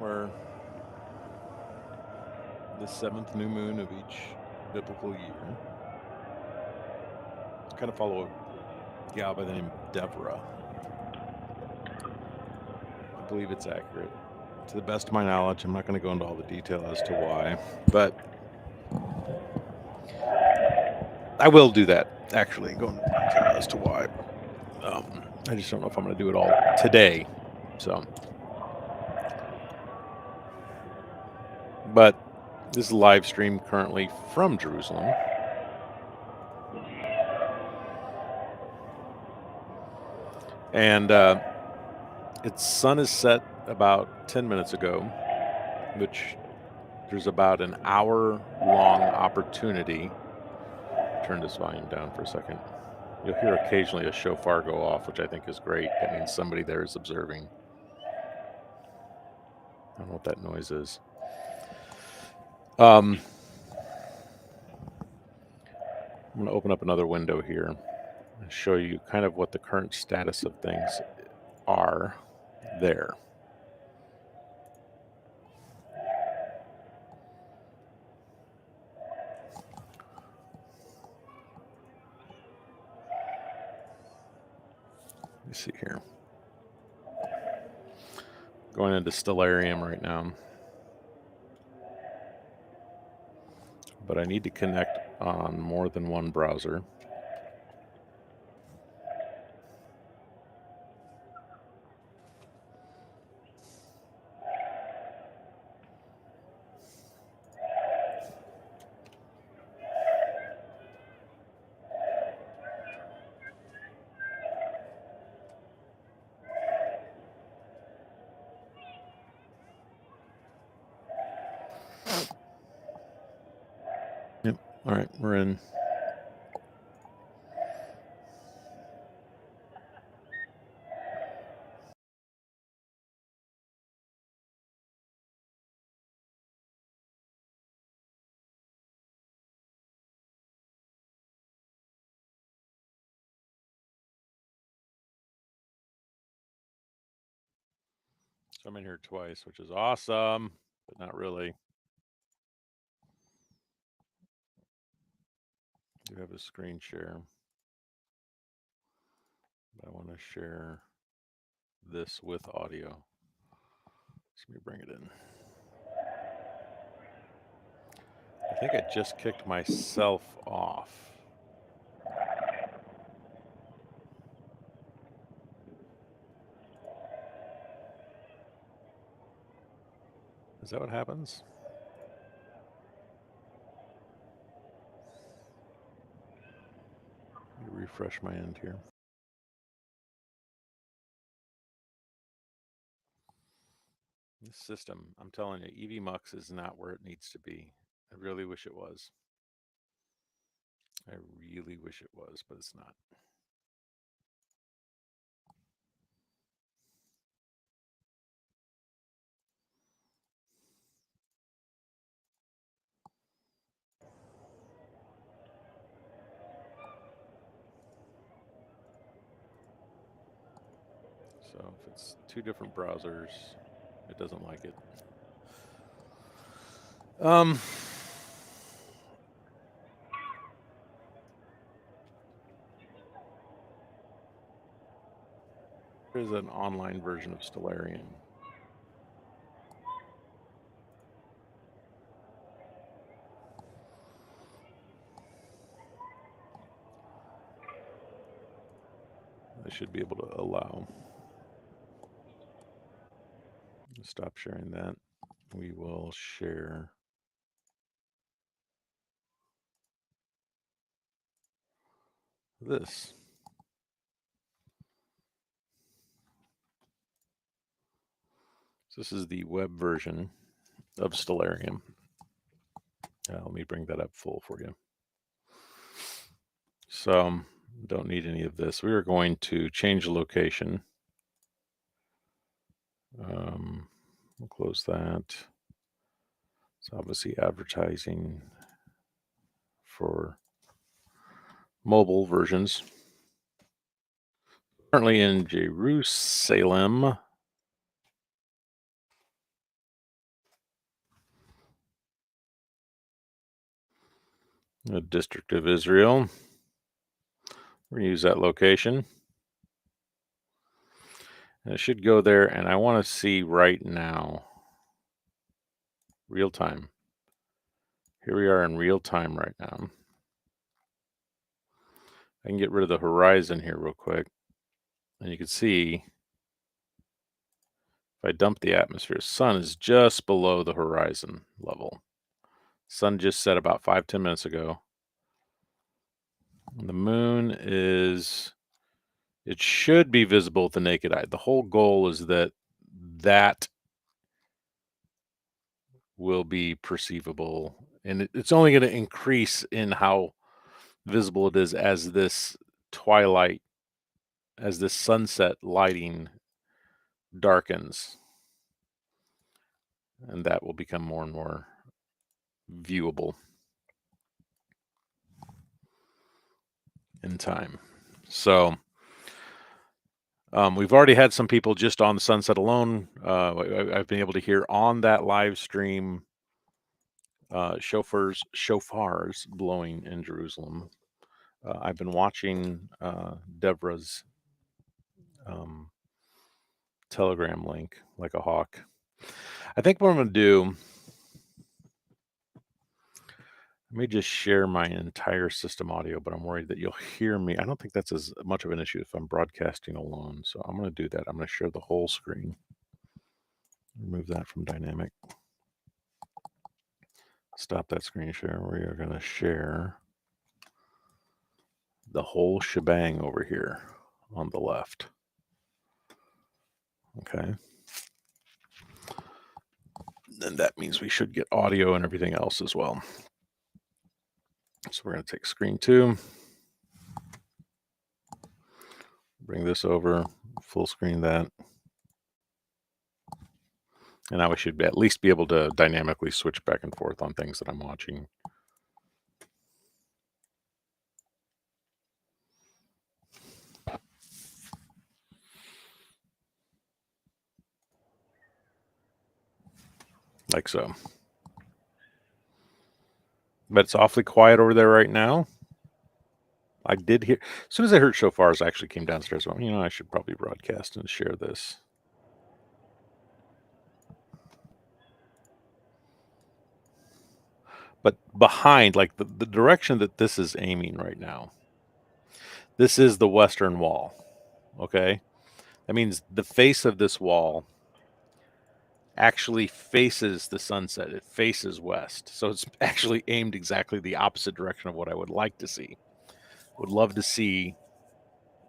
We're the seventh new moon of each biblical year. Kind of follow a gal by the name of Deborah. I believe it's accurate. To the best of my knowledge, I'm not going to go into all the detail as to why, but I will do that, actually, go into detail as to why. I just don't know if I'm going to do it all today. So, but this is a live stream currently from Jerusalem. And its sun is set about 10 minutes ago, which there's about an hour-long opportunity. Turn this volume down for a second. You'll hear occasionally a shofar go off, which I think is great. That means somebody there is observing. I don't know what that noise is. I'm going to open up another window here and show you kind of what the current status of things are there. Let me see here. Going into Stellarium right now. But I need to connect on more than one browser. Yep. All right, we're in. So I'm in here twice, which is awesome, but not really. I do have a screen share. But I want to share this with audio. So let me bring it in. I think I just kicked myself off. Is that what happens? Let me refresh my end here. This system, I'm telling you, EVMux is not where it needs to be. I really wish it was. I really wish it was, but it's not. So if it's two different browsers, it doesn't like it. There's an online version of Stellarium. I should be able to allow. Stop sharing that. We will share this. So this is the web version of Stellarium. Let me bring that up full for you. So don't need any of this. We are going to change the location. We'll close that. It's obviously advertising for mobile versions. Currently in Jerusalem, the District of Israel. We're gonna use that location. And it should go there, and I want to see right now, real time. Here we are in real time right now. I can get rid of the horizon here real quick, and you can see if I dump the atmosphere, sun is just below the horizon level. Sun just set about 5-10 minutes ago. And the moon is, it should be visible with the naked eye. The whole goal is that that will be perceivable, and it's only going to increase in how visible it is as this twilight, as this sunset lighting darkens, and that will become more and more viewable in time. So we've already had some people just on the sunset alone. I've been able to hear on that live stream shofars blowing in Jerusalem. I've been watching Deborah's um, Telegram link like a hawk. I think what I'm going to do, let me just share my entire system audio, but I'm worried that you'll hear me. I don't think that's as much of an issue if I'm broadcasting alone. So I'm going to do that. I'm going to share the whole screen. Remove that from dynamic. Stop that screen share. We are going to share the whole shebang over here on the left. Okay. And that means we should get audio and everything else as well. So we're going to take screen 2. Bring this over, full screen that. And now we should at least be able to dynamically switch back and forth on things that I'm watching. Like so. But it's awfully quiet over there right now. I did hear, as soon as I heard shofars, I actually came downstairs and went, I should probably broadcast and share this. But behind, like the direction that this is aiming right now, this is the western wall. Okay. That means the face of this wall actually faces the sunset. It faces west. So it's actually aimed exactly the opposite direction of what I would like to see. Would love to see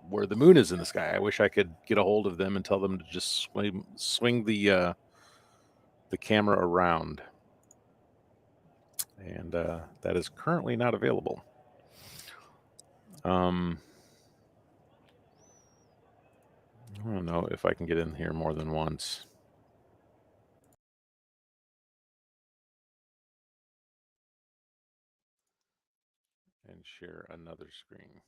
where the moon is in the sky. I wish I could get a hold of them and tell them to just swing the camera around. And that is currently not available. I don't know if I can get in here more than once. And share another screen.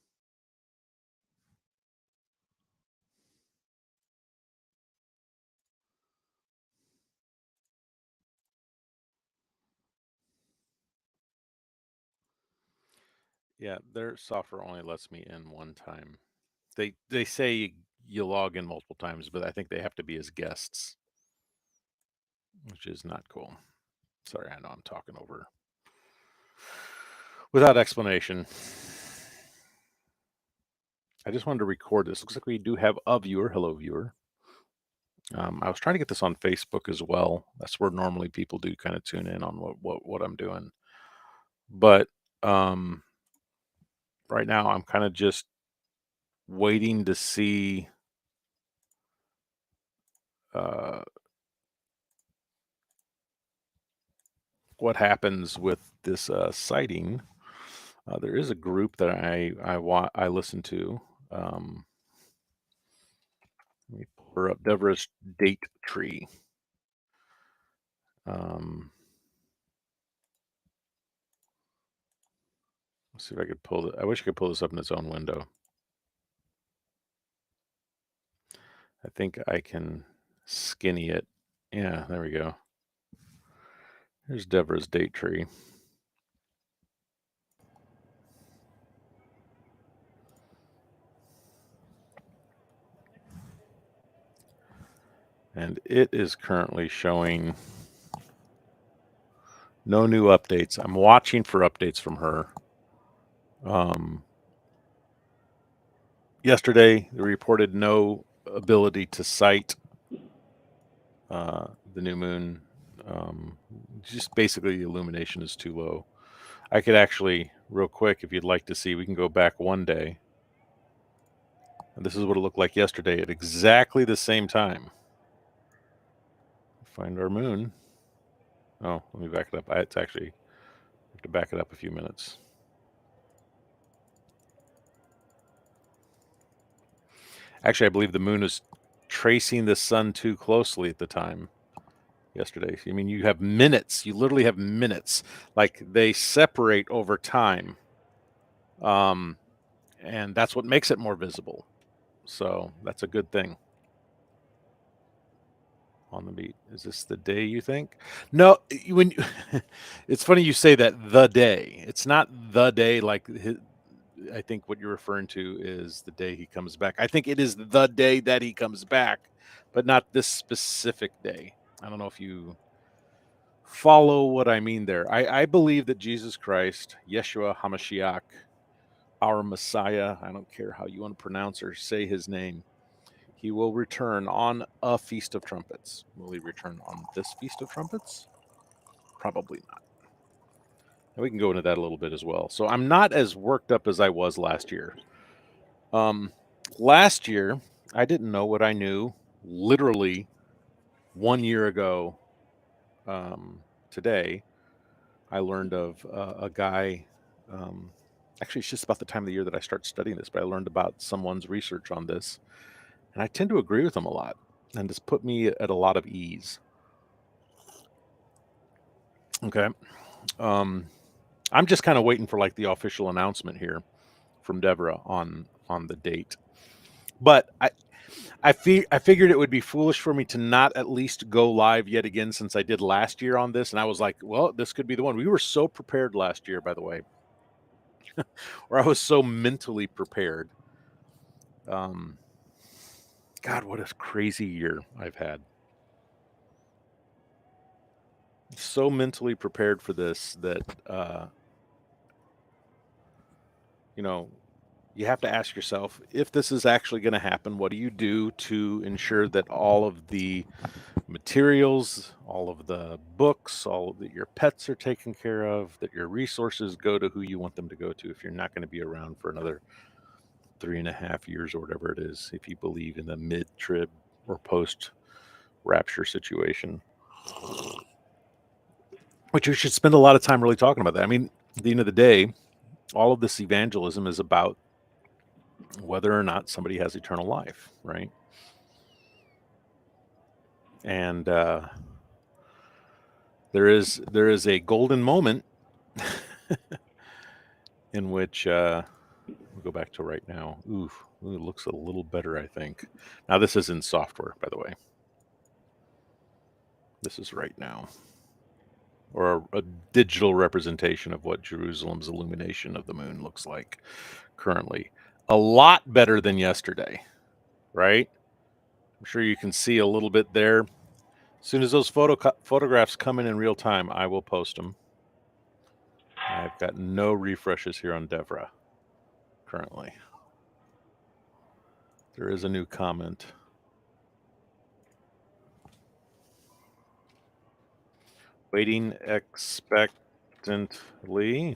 Yeah, their software only lets me in one time. They say you log in multiple times, but I think they have to be as guests, which is not cool. Sorry, I know I'm talking over without explanation. I just wanted to record this. Looks like we do have a viewer. Hello, viewer. I was trying to get this on Facebook as well. That's where normally people do kind of tune in on what I'm doing. But right now, I'm kind of just waiting to see what happens with this sighting. There is a group that I listen to. Let me pull her up. Deborah's Date Tree. Let's see if I could pull it. I wish I could pull this up in its own window. I think I can skinny it. Yeah, there we go. Here's Deborah's date tree. And it is currently showing no new updates. I'm watching for updates from her. Yesterday, they reported no ability to sight the new moon. Just basically, the illumination is too low. I could actually, real quick, if you'd like to see, we can go back one day. And this is what it looked like yesterday at exactly the same time. Find our moon. Oh, let me back it up. It's actually, I have to back it up a few minutes. Actually, I believe the moon is tracing the sun too closely at the time yesterday. I mean, you have minutes. You literally have minutes. Like they separate over time. And that's what makes it more visible. So that's a good thing. On the beat. Is this the day you think? No, when it's funny you say that the day. It's not the day like I think what you're referring to is the day he comes back. I think it is the day that he comes back, but not this specific day. I don't know if you follow what I mean there. I believe that Jesus Christ, Yeshua HaMashiach, our Messiah, I don't care how you want to pronounce or say his name, he will return on a Feast of Trumpets. Will he return on this Feast of Trumpets? Probably not. And we can go into that a little bit as well. So I'm not as worked up as I was last year. Last year, I didn't know what I knew literally 1 year ago today. I learned of a guy. Actually, it's just about the time of the year that I start studying this, but I learned about someone's research on this. And I tend to agree with them a lot. And this put me at a lot of ease. Okay. I'm just kind of waiting for like the official announcement here from Deborah on the date. But I figured it would be foolish for me to not at least go live yet again since I did last year on this, and I was like, well, this could be the one. We were so prepared last year, by the way, or I was so mentally prepared. God, what a crazy year I've had. So mentally prepared for this that you know, you have to ask yourself, if this is actually going to happen, what do you do to ensure that all of the materials, all of the books, all that your pets are taken care of, that your resources go to who you want them to go to if you're not going to be around for another 3.5 years or whatever it is, if you believe in the mid-trib or post-rapture situation. Which we should spend a lot of time really talking about that. I mean, at the end of the day, all of this evangelism is about whether or not somebody has eternal life, right? And there is a golden moment in which we'll go back to right now. Ooh, it looks a little better, I think. Now this is in software, by the way. This is right now, or a digital representation of what Jerusalem's illumination of the moon looks like currently. A lot better than yesterday, right? I'm sure you can see a little bit there. As soon as those photographs come in real time, I will post them. I've got no refreshes here on Devra currently. There is a new comment. Waiting expectantly.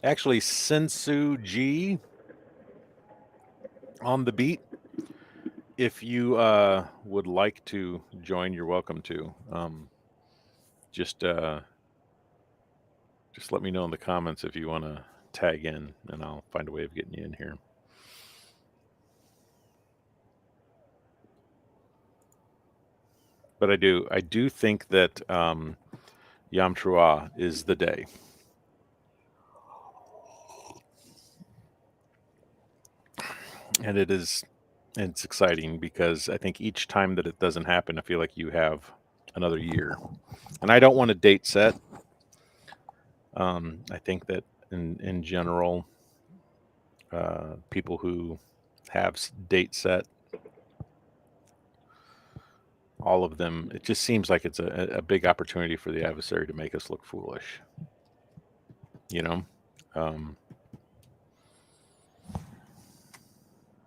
Actually, Sensu G on the beat. If you would like to join, you're welcome to. Just let me know in the comments if you want to tag in, and I'll find a way of getting you in here. But I do think that Yom Teruah is the day. And it's exciting because I think each time that it doesn't happen, I feel like you have another year. And I don't want a date set. I think that in general, people who have date set, all of them, it just seems like it's a big opportunity for the adversary to make us look foolish. You know. Um,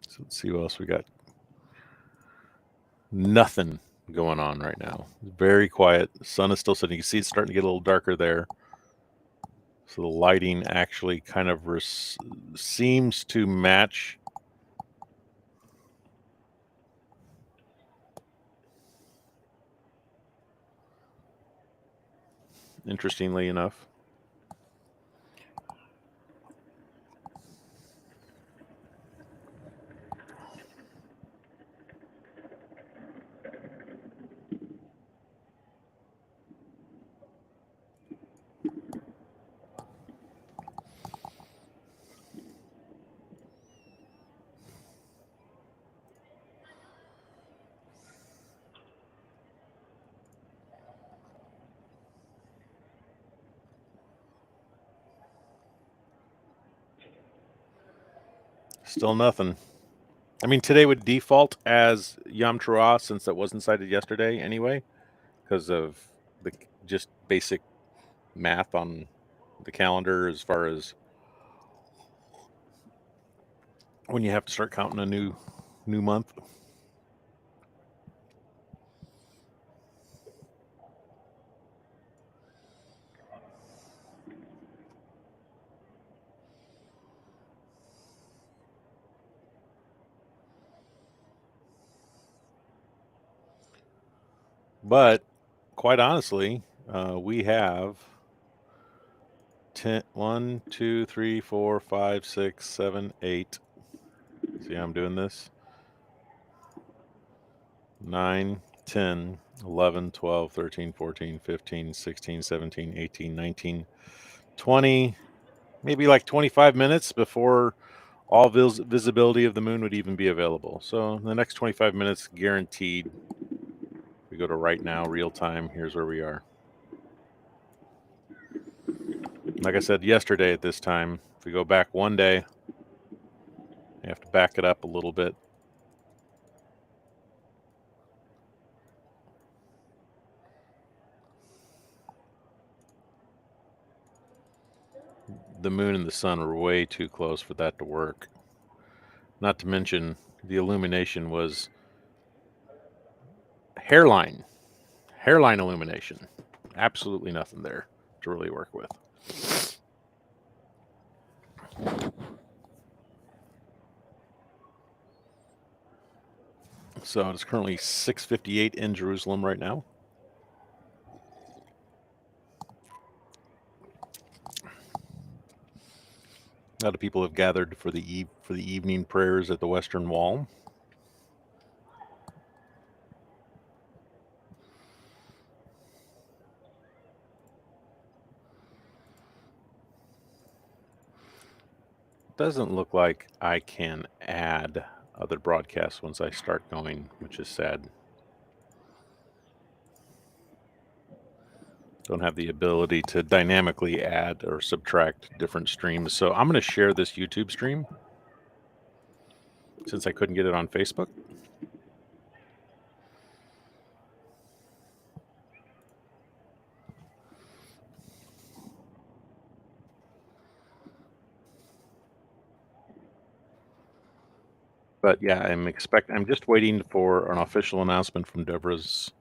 so let's see what else we got. Nothing going on right now. Very quiet. The sun is still setting. You can see it's starting to get a little darker there. So the lighting actually kind of seems to match. Interestingly enough. Still nothing. I mean, today would default as Yom Teruah since that wasn't cited yesterday anyway, because of the just basic math on the calendar as far as when you have to start counting a new month. But quite honestly, we have 10, 1, 2, 3, 4, 5, 6, 7, 8. See how I'm doing this? 9, 10, 11, 12, 13, 14, 15, 16, 17, 18, 19, 20, maybe like 25 minutes before all visibility of the moon would even be available. So the next 25 minutes guaranteed. We go to right now, real time. Here's where we are. Like I said yesterday at this time, if we go back one day, you have to back it up a little bit. The moon and the sun were way too close for that to work. Not to mention the illumination was hairline illumination. Absolutely nothing there to really work with. So it's currently 6:58 in Jerusalem right now. A lot of people have gathered for the evening prayers at the Western Wall. Doesn't look like I can add other broadcasts once I start going, which is sad. Don't have the ability to dynamically add or subtract different streams. So I'm going to share this YouTube stream since I couldn't get it on Facebook. But yeah, I'm just waiting for an official announcement from Deborah's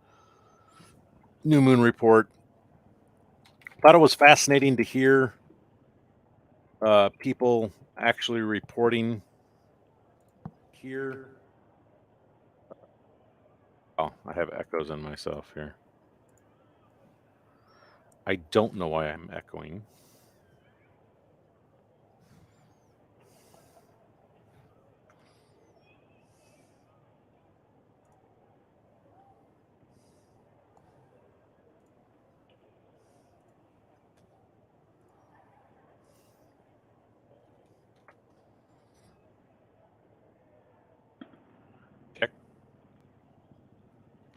new moon report. Thought it was fascinating to hear people actually reporting here. Oh, I have echoes in myself here. I don't know why I'm echoing.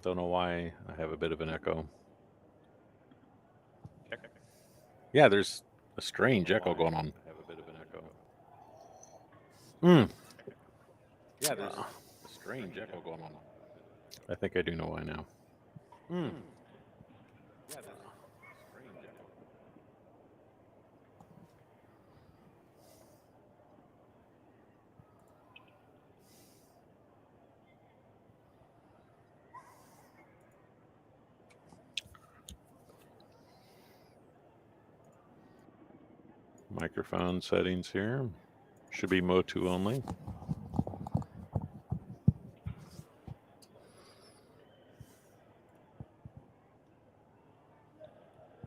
Don't know why I have a bit of an echo. Yeah, there's a strange echo going on. Mm. Yeah, there's a strange echo going on. I think I do know why now. Mm. Microphone settings here. Should be Motu only.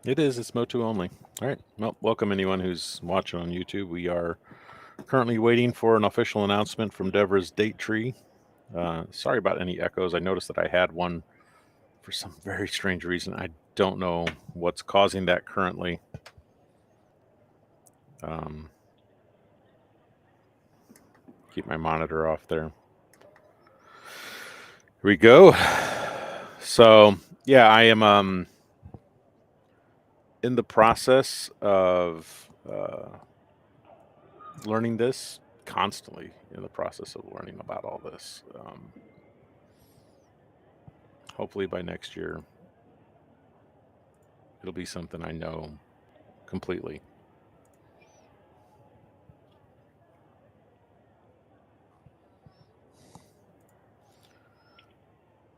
It is. It's Motu only. All right. Well, welcome anyone who's watching on YouTube. We are currently waiting for an official announcement from Deborah's date tree. Sorry about any echoes. I noticed that I had one for some very strange reason. I don't know what's causing that currently. Keep my monitor off there. Here we go. So, yeah, I am in the process of learning this, constantly in the process of learning about all this. Hopefully by next year, it'll be something I know completely.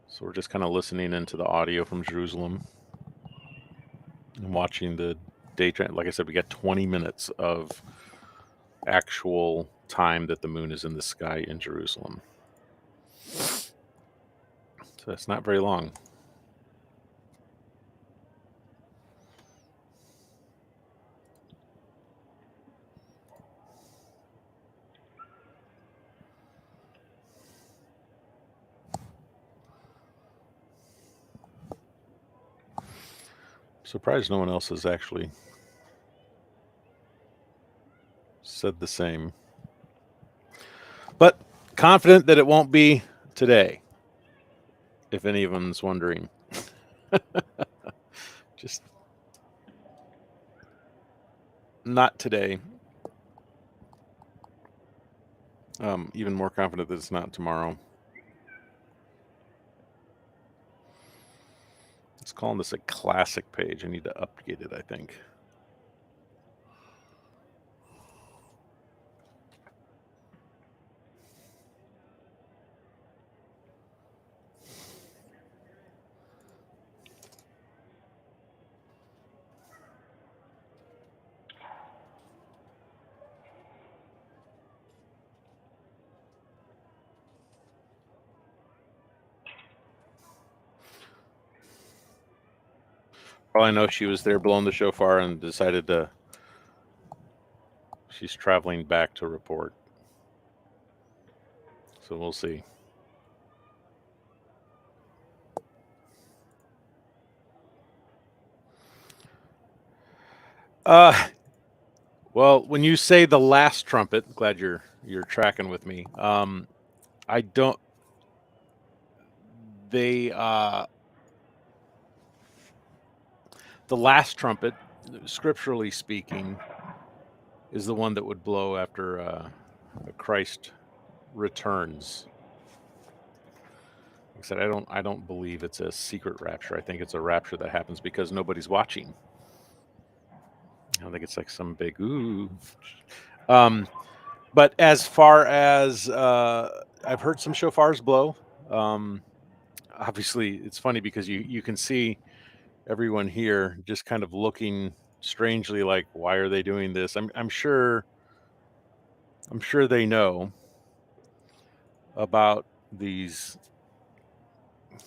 So we're just kind of listening into the audio from Jerusalem and watching the day. Like I said, we got 20 minutes of actual time that the moon is in the sky in Jerusalem. So that's not very long. Surprised no one else has actually said the same. But confident that it won't be today, if anyone's wondering. Just not today. Even more confident that it's not tomorrow. It's calling this a classic page. I need to update it, I think. Well, I know she was there blowing the shofar and decided to. She's traveling back to report. So we'll see. Well, when you say the last trumpet, glad you're tracking with me. I don't. They the last trumpet, scripturally speaking, is the one that would blow after Christ returns. Like I said, I don't believe it's a secret rapture. I think it's a rapture that happens because nobody's watching. I don't think it's like some big ooh. But as far as I've heard some shofars blow. Obviously, it's funny because you can see everyone here just kind of looking strangely like, why are they doing this? I'm sure they know about these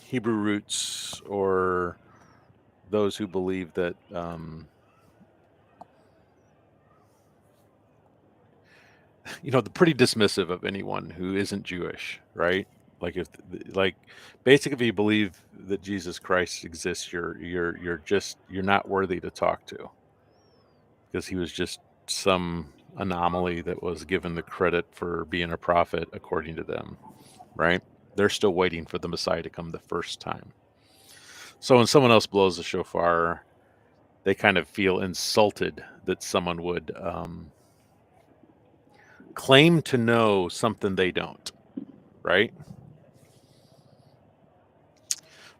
Hebrew roots, or those who believe that they're pretty dismissive of anyone who isn't Jewish, right? Like basically, if you believe that Jesus Christ exists, you're not worthy to talk to, because he was just some anomaly that was given the credit for being a prophet according to them, right? They're still waiting for the Messiah to come the first time. So when someone else blows the shofar, they kind of feel insulted that someone would claim to know something they don't, right?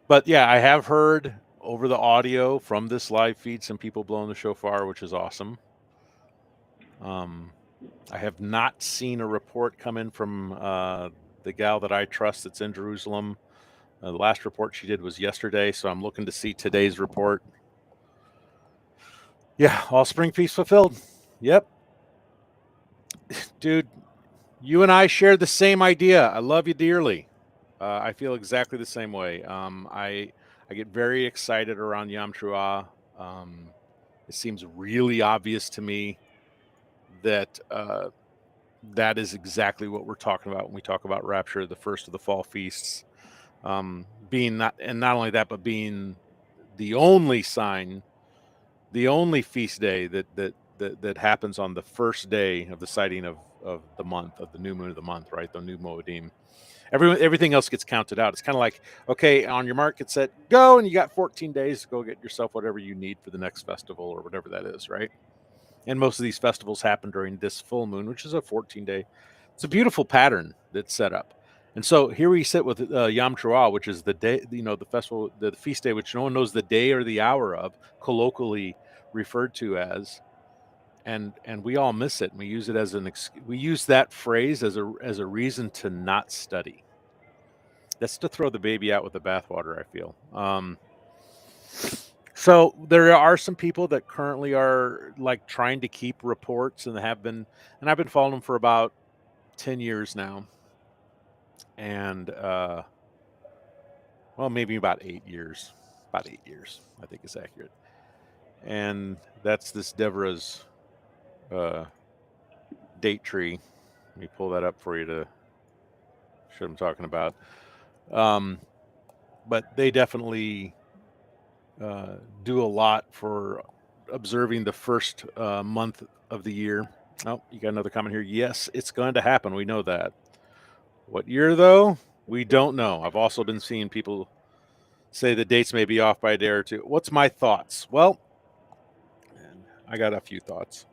But yeah, I have heard over the audio from this live feed some people blowing the shofar, which is awesome. I have not seen a report come in from the gal that I trust that's in Jerusalem. The last report she did was yesterday, so I'm looking to see today's report. Yeah, all spring feast fulfilled. Yep. Dude, you and I share the same idea. I love you dearly. I feel exactly the same way. I get very excited around Yom Teruah. It seems really obvious to me that that is exactly what we're talking about when we talk about rapture, the first of the fall feasts, being not, and not only that, but being the only sign, the only feast day that happens on the first day of the sighting of the month, of the new moon of the month, right? The new Moedim. Everything else gets counted out. It's kind of like, okay, on your mark, get set, go, and you got 14 days to go get yourself whatever you need for the next festival or whatever that is, right? And most of these festivals happen during this full moon, which is a 14-day. It's a beautiful pattern that's set up. And so here we sit with Yom Teruah, which is the day, the festival, the feast day, which no one knows the day or the hour of, colloquially referred to as, and we all miss it. And we use it as we use that phrase as a reason to not study. That's to throw the baby out with the bathwater, I feel. So there are some people that currently are like trying to keep reports and have been, and I've been following them for about 10 years now. And well, maybe about 8 years. About 8 years, I think is accurate. And that's this Deborah's date tree. Let me pull that up for you to show what I'm talking about. But they definitely do a lot for observing the first month of the year. Oh, you got another comment here. Yes, it's going to happen. We know that. What year, though? We don't know. I've also been seeing people say the dates may be off by a day or two. What's my thoughts? Well, I got a few thoughts.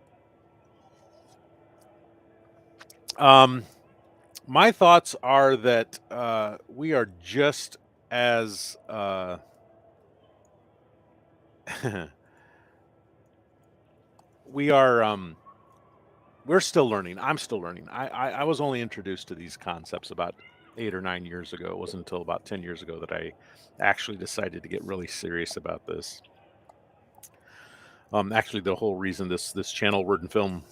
My thoughts are that we are just as we are we're still learning. I'm still learning. I was only introduced to these concepts about 8 or 9 years ago. It wasn't until about 10 years ago that I actually decided to get really serious about this. Actually, the whole reason this channel, Word and Film,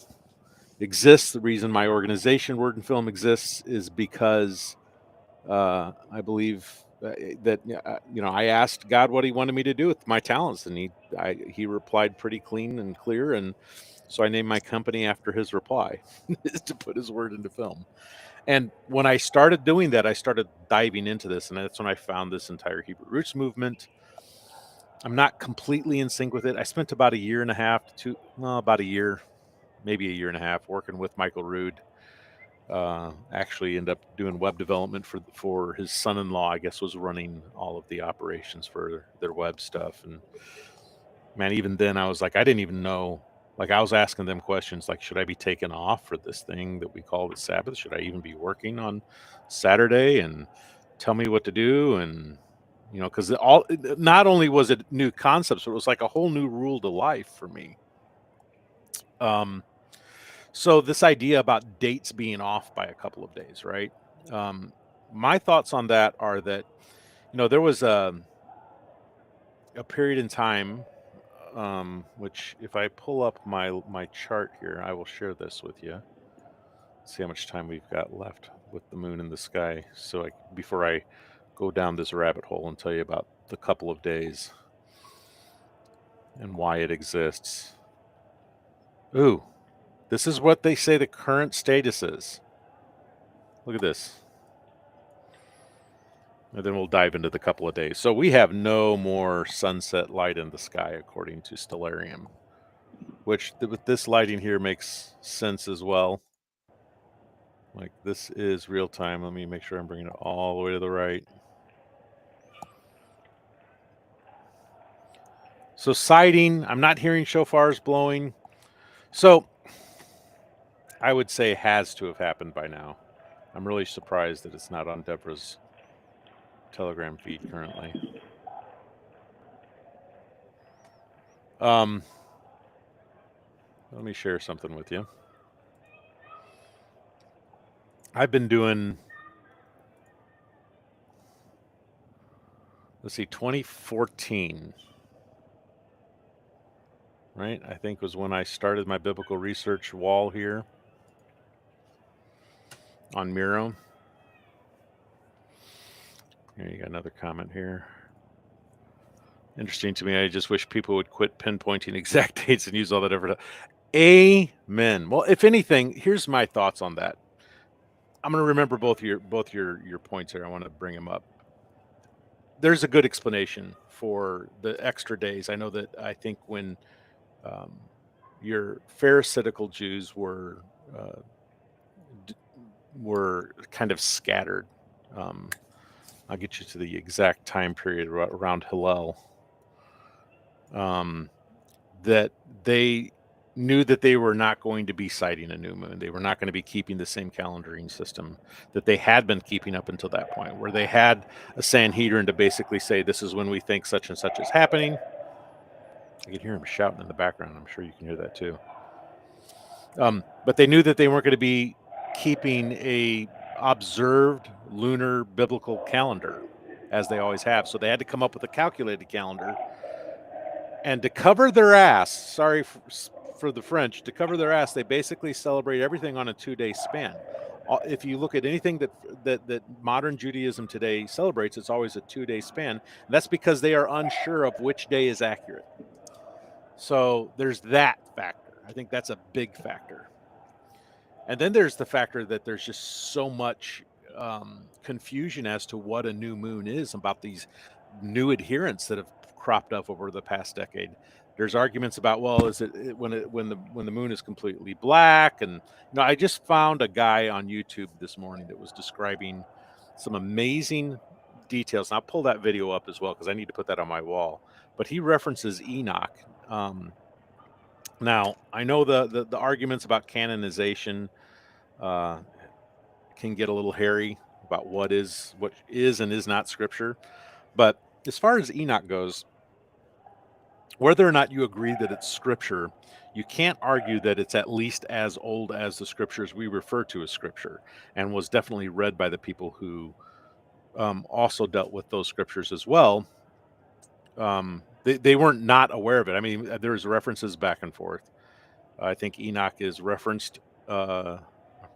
exists, the reason my organization, Word and Film, exists, is because I believe that I asked God what He wanted me to do with my talents, and He replied pretty clean and clear, and so I named my company after His reply, to put His word into film. And when I started doing that, I started diving into this, and that's when I found this entire Hebrew Roots movement. I'm not completely in sync with it. I spent about a year and a half to about a year, maybe a year and a half, working with Michael Rood. Actually ended up doing web development for his son-in-law. I guess was running all of the operations for their web stuff. And man, even then I was like, I didn't even know. Like I was asking them questions like, should I be taken off for this thing that we call the Sabbath? Should I even be working on Saturday? And tell me what to do. And because not only was it new concepts, but it was like a whole new rule to life for me. So this idea about dates being off by a couple of days, right? My thoughts on that are that there was a period in time, which if I pull up my chart here, I will share this with you. See how much time we've got left with the moon in the sky. So before I go down this rabbit hole and tell you about the couple of days and why it exists. Ooh, this is what they say the current status is. Look at this. And then we'll dive into the couple of days. So we have no more sunset light in the sky, according to Stellarium, which with this lighting here makes sense as well. Like, this is real time. Let me make sure I'm bringing it all the way to the right. So sighting, I'm not hearing shofars blowing. So I would say has to have happened by now. I'm really surprised that it's not on Deborah's Telegram feed currently. Let me share something with you. I've been doing, let's see, 2014, right? I think was when I started my biblical research wall here on Miro. Here, you got another comment here. Interesting to me. I just wish people would quit pinpointing exact dates and use all that effort. Amen. Well, if anything, here's my thoughts on that. I'm going to remember both your points here. I want to bring them up. There's a good explanation for the extra days. I know that I think when your Pharisaical Jews uh, were kind of scattered. I'll get you to the exact time period around Hillel. That they knew that they were not going to be sighting a new moon. They were not going to be keeping the same calendaring system that they had been keeping up until that point, where they had a Sanhedrin to basically say, this is when we think such and such is happening. I can hear him shouting in the background. I'm sure you can hear that too. But they knew that they weren't going to be keeping a observed lunar biblical calendar as they always have. So they had to come up with a calculated calendar. And to cover their ass, sorry for the French, to cover their ass, they basically celebrate everything on a 2-day span. If you look at anything that modern Judaism today celebrates, it's always a 2-day span. And that's because they are unsure of which day is accurate. So there's that factor. I think that's a big factor. And then there's the factor that there's just so much confusion as to what a new moon is about these new adherents that have cropped up over the past decade. There's arguments about, well, is it when the moon is completely black? And I just found a guy on YouTube this morning that was describing some amazing details. And I'll pull that video up as well because I need to put that on my wall. But he references Enoch. Now I know the arguments about canonization can get a little hairy about what is and is not scripture. But as far as Enoch goes, whether or not you agree that it's scripture, you can't argue that it's at least as old as the scriptures we refer to as scripture, and was definitely read by the people who also dealt with those scriptures as well. They weren't not aware of it. I mean, there's references back and forth. I think Enoch is referenced. I'm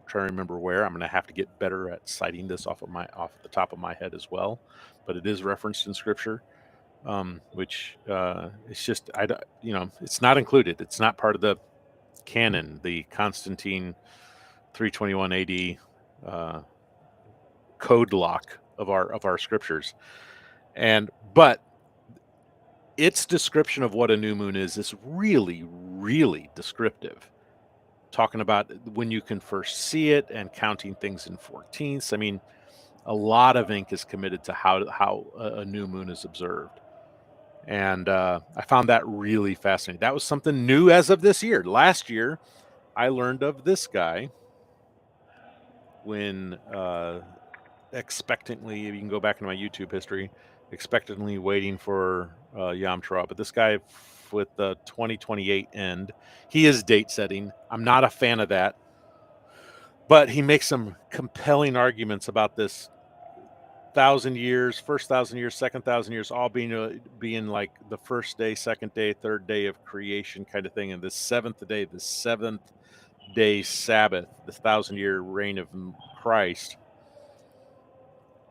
trying to remember where. I'm going to have to get better at citing this off the top of my head as well. But it is referenced in scripture, which it's just it's not included. It's not part of the canon. The Constantine 321 AD code lock of our scriptures, but its description of what a new moon is really, really descriptive. Talking about when you can first see it and counting things in 14ths. I mean, a lot of ink is committed to how a new moon is observed. And I found that really fascinating. That was something new as of this year. Last year, I learned of this guy when expectantly, you can go back into my YouTube history, expectantly waiting for Yom Teruah. But this guy with the 2028 end, he is date setting. I'm not a fan of that. But he makes some compelling arguments about this 1,000 years, first 1,000 years, second 1,000 years, all being like the first day, second day, third day of creation kind of thing. And the seventh day Sabbath, the 1,000-year reign of Christ,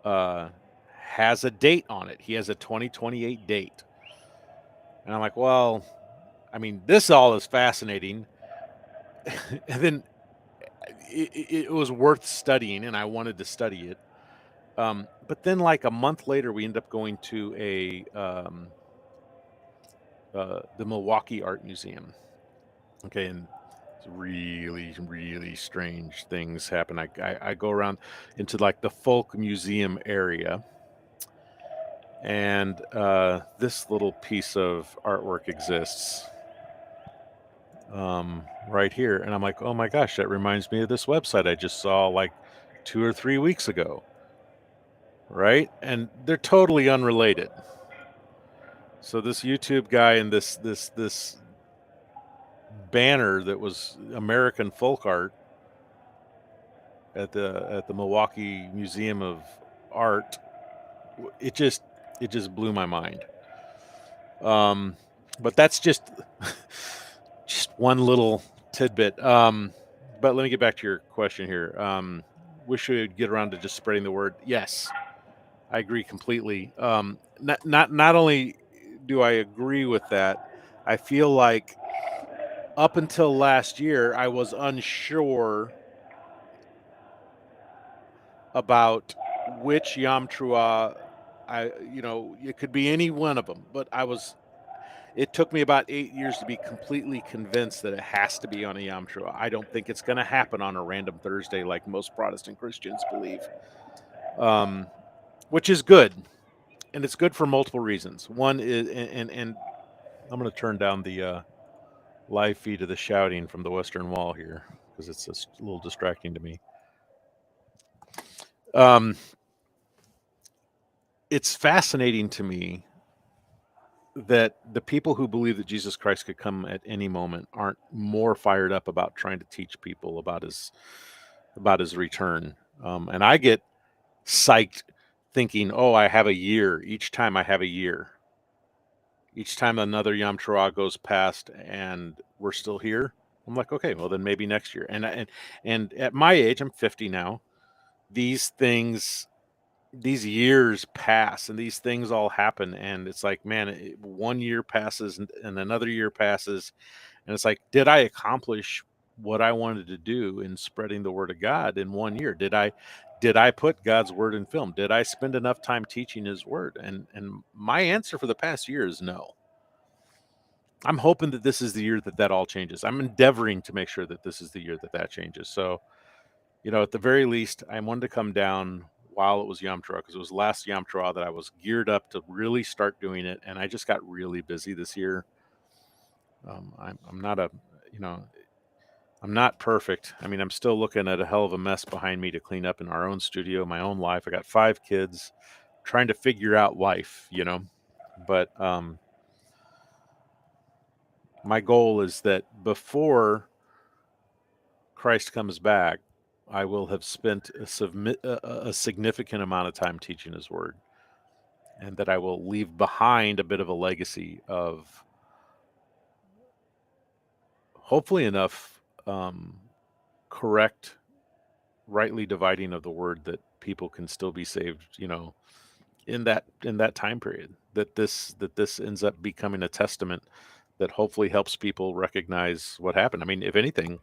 has a date on it. He has a 2028 date. And I'm like, well, I mean, this all is fascinating. And then it was worth studying, and I wanted to study it. But then, like a month later, we end up going to the Milwaukee Art Museum. Okay, and really, really strange things happen. I go around into like the folk museum area, and this little piece of artwork exists right here, and I'm like, oh my gosh, that reminds me of this website I just saw like 2 or 3 weeks ago, right? And they're totally unrelated. So this YouTube guy and this banner that was American folk art at the Milwaukee Museum of Art, it just blew my mind. But that's just one little tidbit. But let me get back to your question here. Wish we would get around to just spreading the word. Yes, I agree completely. Not only do I agree with that, I feel like up until last year, I was unsure about which Yom Teruah it could be any one of them, but it took me about 8 years to be completely convinced that it has to be on a Yom Teruah. I don't think it's going to happen on a random Thursday like most Protestant Christians believe, um, which is good. And it's good for multiple reasons. One is, and I'm going to turn down the live feed of the shouting from the Western Wall here because it's a little distracting to me. It's fascinating to me that the people who believe that Jesus Christ could come at any moment aren't more fired up about trying to teach people about his return. And I get psyched thinking, oh, I have a year. Each time I have a year. Each time another Yom Teruah goes past and we're still here, I'm like, okay, well then maybe next year. And at my age, I'm 50 now. These years pass and these things all happen, and it's like, man, 1 year passes and another year passes, and it's like, did I accomplish what I wanted to do in spreading the word of God in 1 year? Did I put God's word in film? Did I spend enough time teaching his word? And my answer for the past year is no. I'm hoping that this is the year that all changes. I'm endeavoring to make sure that this is the year that changes. So, at the very least, I wanted to come down while it was Yom Teruah, because it was last Yom Teruah that I was geared up to really start doing it, and I just got really busy this year. I'm not I'm not perfect. I mean, I'm still looking at a hell of a mess behind me to clean up in our own studio, my own life. I got 5 kids, trying to figure out life, But my goal is that before Christ comes back, I will have spent a significant amount of time teaching his word, and that I will leave behind a bit of a legacy of hopefully enough correct, rightly dividing of the word that people can still be saved, in that time period. That this ends up becoming a testament that hopefully helps people recognize what happened. I mean, if anything,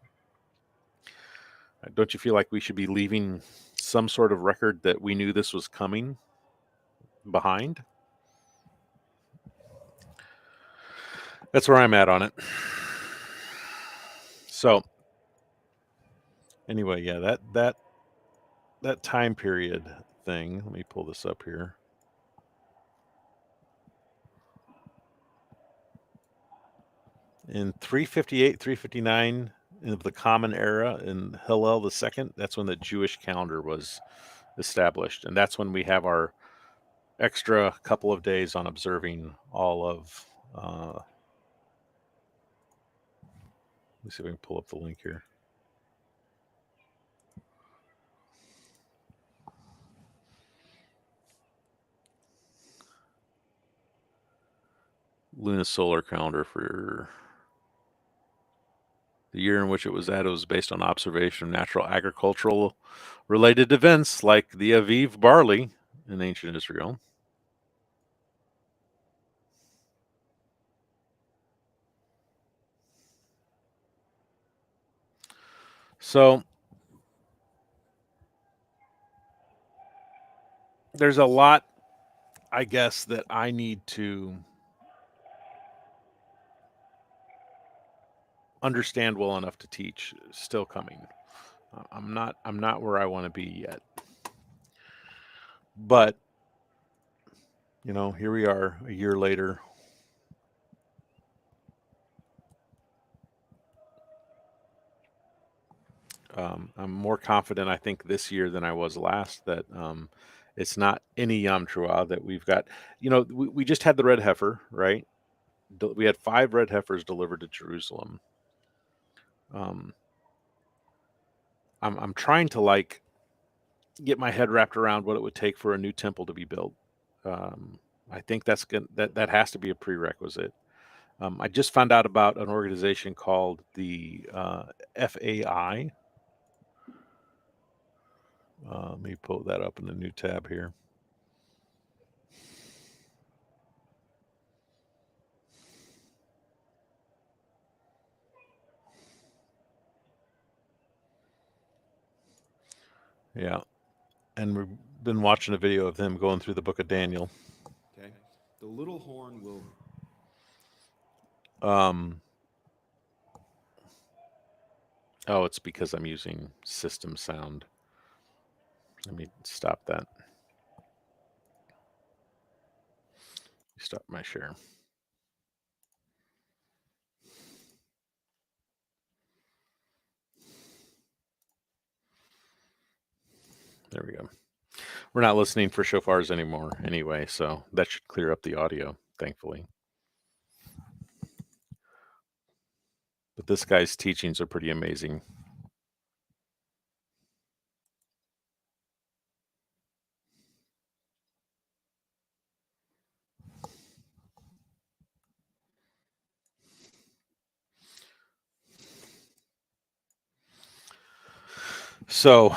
don't you feel like we should be leaving some sort of record that we knew this was coming behind? That's where I'm at on it. So anyway, yeah, that time period thing. Let me pull this up here. In 358, 359 of the Common Era in Hillel II, that's when the Jewish calendar was established, and that's when we have our extra couple of days on observing all of. Let me see if we can pull up the link here. Lunisolar calendar for the year in which it was at. It was based on observation of natural agricultural related events like the Aviv barley in ancient Israel. So there's a lot, I guess, that I need to understand well enough to teach still coming. I'm not where I want to be yet. But, here we are a year later. I'm more confident, I think, this year than I was last that it's not any Yom Teruah that we've got. We just had the red heifer, right? We had 5 red heifers delivered to Jerusalem. Um, I'm trying to get my head wrapped around what it would take for a new temple to be built. Um, I think that has to be a prerequisite. I just found out about an organization called the FAI. Let me pull that up in the new tab here. Yeah, and we've been watching a video of them going through the book of Daniel. Okay. The little horn will. Oh, it's because I'm using system sound. Let me stop that. Stop my share. There we go. We're not listening for shofars anymore anyway, so that should clear up the audio, thankfully. But this guy's teachings are pretty amazing. So,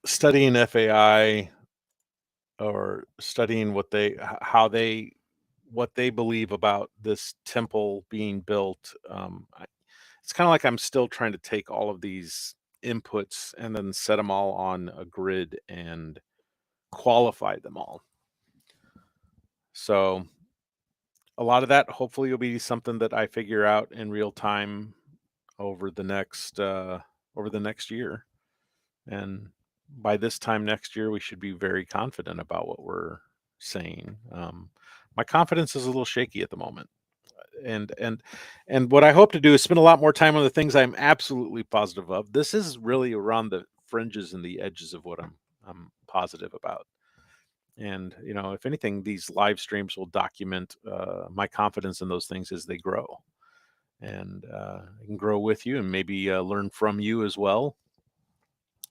studying FAI or studying what they believe about this temple being built, it's kind of like I'm still trying to take all of these inputs and then set them all on a grid and qualify them all. So a lot of that hopefully will be something that I figure out in real time over the next year. And by this time next year, we should be very confident about what we're saying. My confidence is a little shaky at the moment, and what I hope to do is spend a lot more time on the things I'm absolutely positive of. This is really around the fringes and the edges of what I'm positive about. And if anything, these live streams will document my confidence in those things as they grow, and I can grow with you and maybe learn from you as well.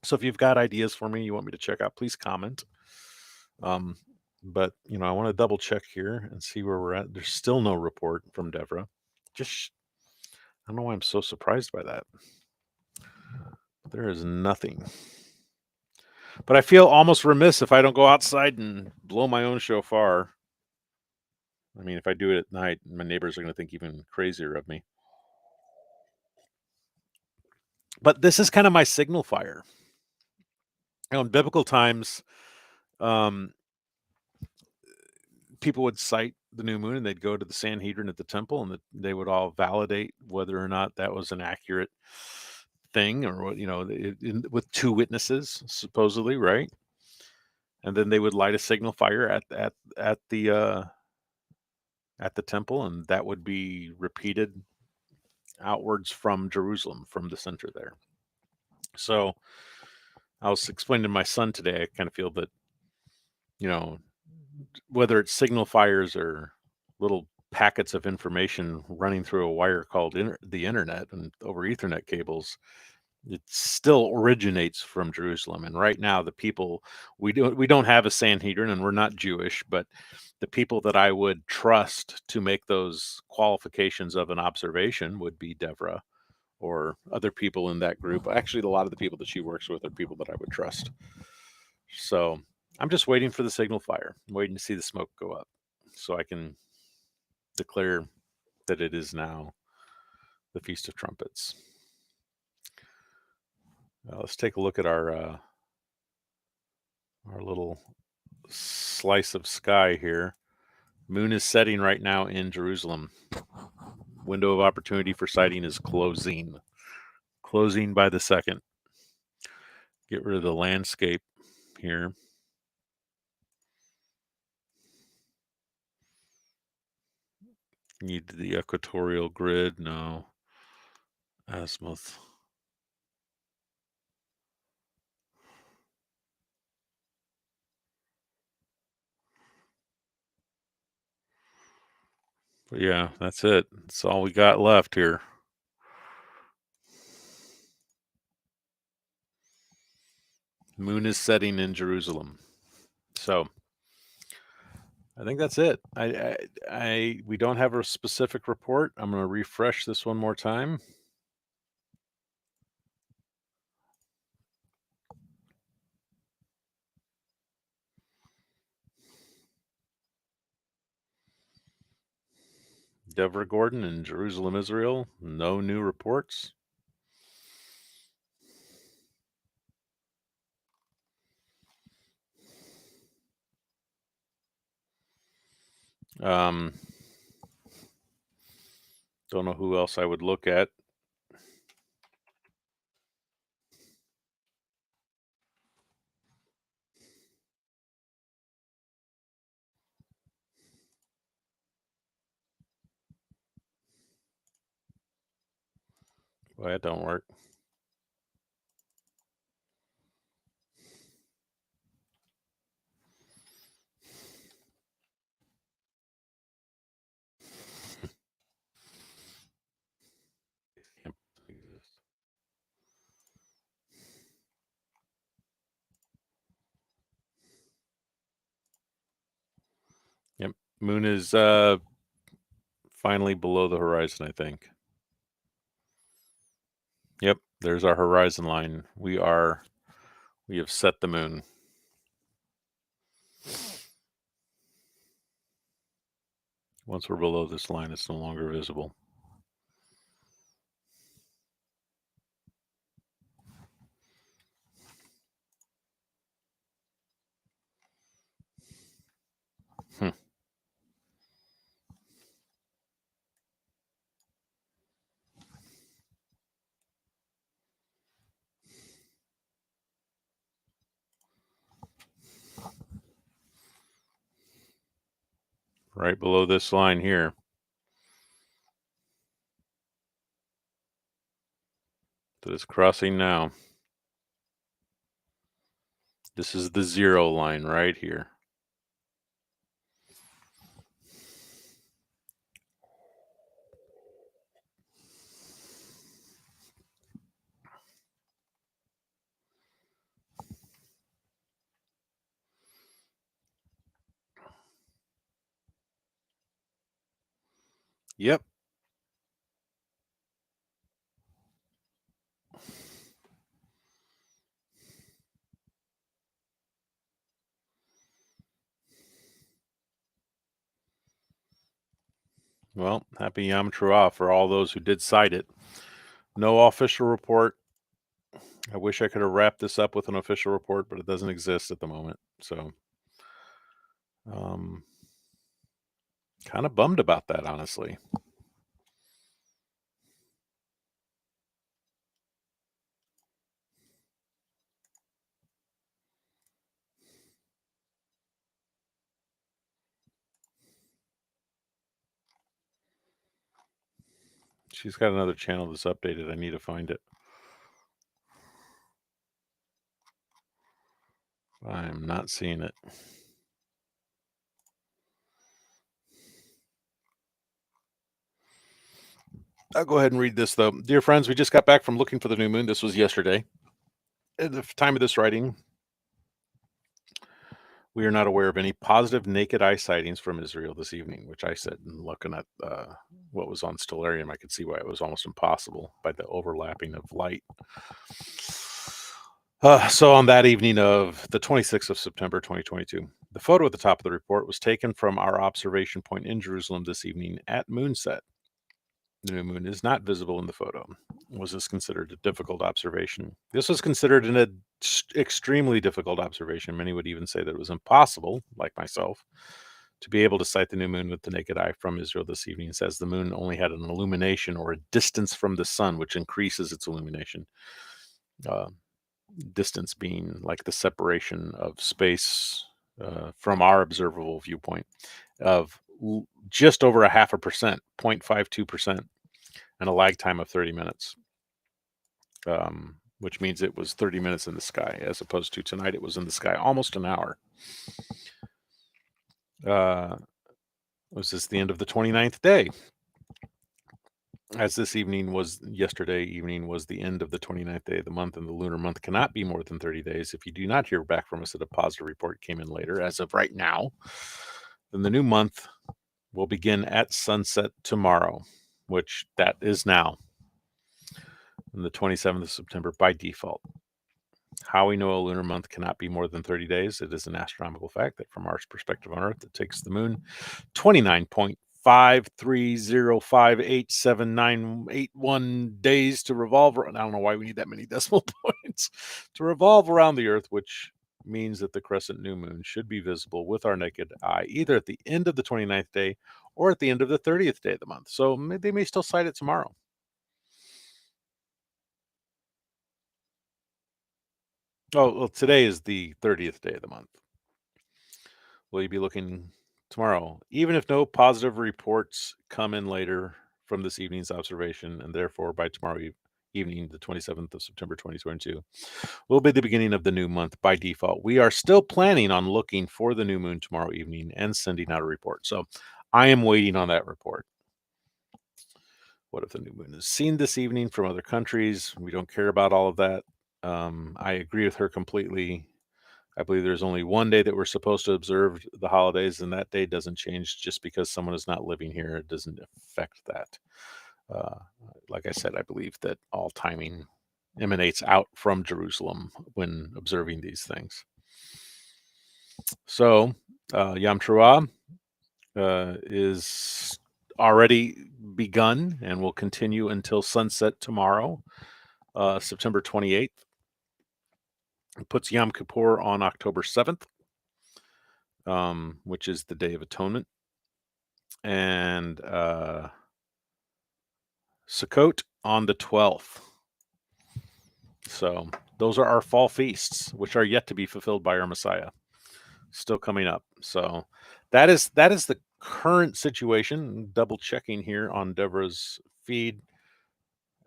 So if you've got ideas for me you want me to check out, please comment. Um, but I want to double check here and see where we're at. There's still no report from Devra. Just I don't know why I'm so surprised by that. There is nothing. But I feel almost remiss if I don't go outside and blow my own shofar. I mean, if I do it at night, my neighbors are going to think even crazier of me. But this is kind of my signal fire. In biblical times, um, people would cite the new moon and they'd go to the Sanhedrin at the temple and they would all validate whether or not that was an accurate thing or what, with 2 witnesses, supposedly, right? And then they would light a signal fire at the temple, and that would be repeated outwards from Jerusalem, from the center there. So I was explaining to my son today, I kind of feel that, whether it's signal fires or little packets of information running through a wire called the internet and over Ethernet cables, it still originates from Jerusalem. And right now, the people we don't have a Sanhedrin, and we're not Jewish, but the people that I would trust to make those qualifications of an observation would be Devra or other people in that group. Actually, a lot of the people that she works with are people that I would trust. So I'm just waiting for the signal fire. I'm waiting to see the smoke go up so I can declare that it is now the Feast of Trumpets. Let's take a look at our little slice of sky here. Moon is setting right now in Jerusalem. window of opportunity for sighting is closing. Closing by the second. Get rid of the landscape here. Need the equatorial grid. No. Azimuth. But yeah, that's it. That's all we got left here. Moon is setting in Jerusalem. So I think that's it. We don't have a specific report. I'm going to refresh this one more time. Deborah Gordon in Jerusalem, Israel. No new reports. Don't know who else I would look at. Well, that don't work. Yep. Moon is finally below the horizon, I think. Yep, there's our horizon line. We have set the moon. Once we're below this line, it's no longer visible. Hmm. Right below this line here. That is crossing now. This is the 0 line right here. Yep. Well, happy Yom Teruah for all those who did cite it. No official report. I wish I could have wrapped this up with an official report, but it doesn't exist at the moment. So, kind of bummed about that, honestly. She's got another channel that's updated. I need to find it. I am not seeing it. I'll go ahead and read this, though. Dear friends, we just got back from looking for the new moon. This was yesterday. At the time of this writing, we are not aware of any positive naked eye sightings from Israel this evening, which I said, and looking at what was on Stellarium, I could see why it was almost impossible by the overlapping of light. So on that evening of the 26th of September, 2022, the photo at the top of the report was taken from our observation point in Jerusalem this evening at moonset. The new moon is not visible in the photo. Was this considered a difficult observation? This was considered an extremely difficult observation. Many would even say that it was impossible, like myself, to be able to sight the new moon with the naked eye from Israel this evening. It says the moon only had an illumination or a distance from the sun, which increases its illumination. Uh, Distance being like the separation of space from our observable viewpoint of just over a half a percent, 0.52%, and a lag time of 30 minutes, which means it was 30 minutes in the sky, as opposed to tonight it was in the sky almost an hour. Was this the end of the 29th day? As this evening was yesterday evening was the end of the 29th day of the month, and the lunar month cannot be more than 30 days. If you do not hear back from us that a positive report came in later, as of right now, then the new month will begin at sunset tomorrow, which that is now, on the 27th of September by default. How we know a lunar month cannot be more than 30 days, it is an astronomical fact that from our perspective on Earth, it takes the moon 29.530587981 days to revolve. I don't know why we need that many decimal points to revolve around the Earth, which means that the crescent new moon should be visible with our naked eye either at the end of the 29th day or at the end of the 30th day of the month. So they may still sight it tomorrow. Oh, well, today is the 30th day of the month. Will you be looking tomorrow? Even if no positive reports come in later from this evening's observation, and therefore by tomorrow evening, the 27th of September 2022, will be the beginning of the new month by default. We are still planning on looking for the new moon tomorrow evening and sending out a report. So I am waiting on that report. What if the new moon is seen this evening from other countries? We don't care about all of that. I agree with her completely. I believe there's only one day that we're supposed to observe the holidays, and that day doesn't change just because someone is not living here. It doesn't affect that. Uh, like I said, I believe that all timing emanates out from Jerusalem when observing these things. So, Yom Teruah is already begun and will continue until sunset tomorrow, September 28th. It puts Yom Kippur on October 7th, which is the Day of Atonement. And Sukkot on the 12th. So those are our fall feasts, which are yet to be fulfilled by our Messiah. Still coming up. So that is the current situation. Double checking here on Deborah's feed.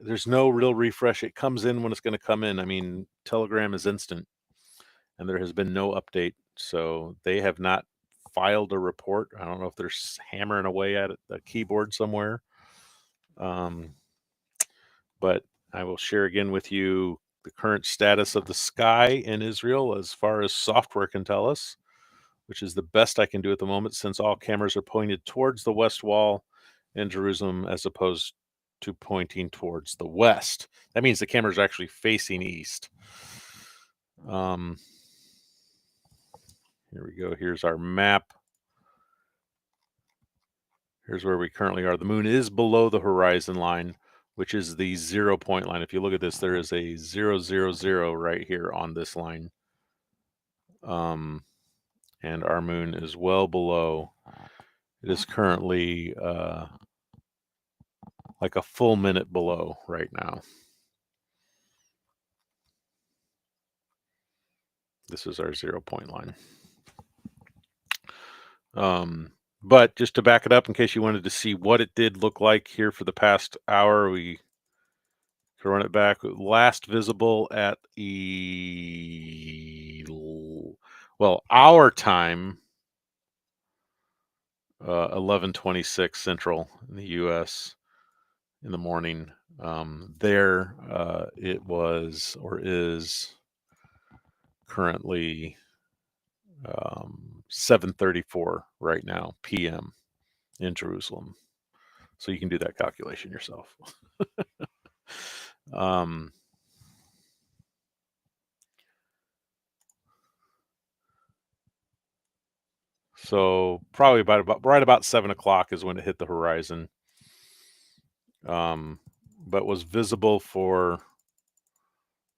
There's no real refresh. It comes in when it's going to come in. I mean, Telegram is instant, and there has been no update. So they have not filed a report. I don't know if they're hammering away at a keyboard somewhere. But I will share again with you the current status of the sky in Israel as far as software can tell us, which is the best I can do at the moment since all cameras are pointed towards the west wall in Jerusalem as opposed to pointing towards the west. That means the cameras are actually facing east. Here we go. Here's our map. Here's where we currently are. The moon is below the horizon line, which is the 0 point line. If you look at this, there is a 000 right here on this line. And our moon is well below. It is currently like a full minute below right now. This is our 0 point line. But just to back it up, in case you wanted to see what it did look like here for the past hour, we can run it back. Last visible at our time, 11:26 Central in the U.S. in the morning. There, it was or is currently 7:34 right now p.m. in Jerusalem. So you can do that calculation yourself. So probably right about 7 o'clock is when it hit the horizon. But was visible for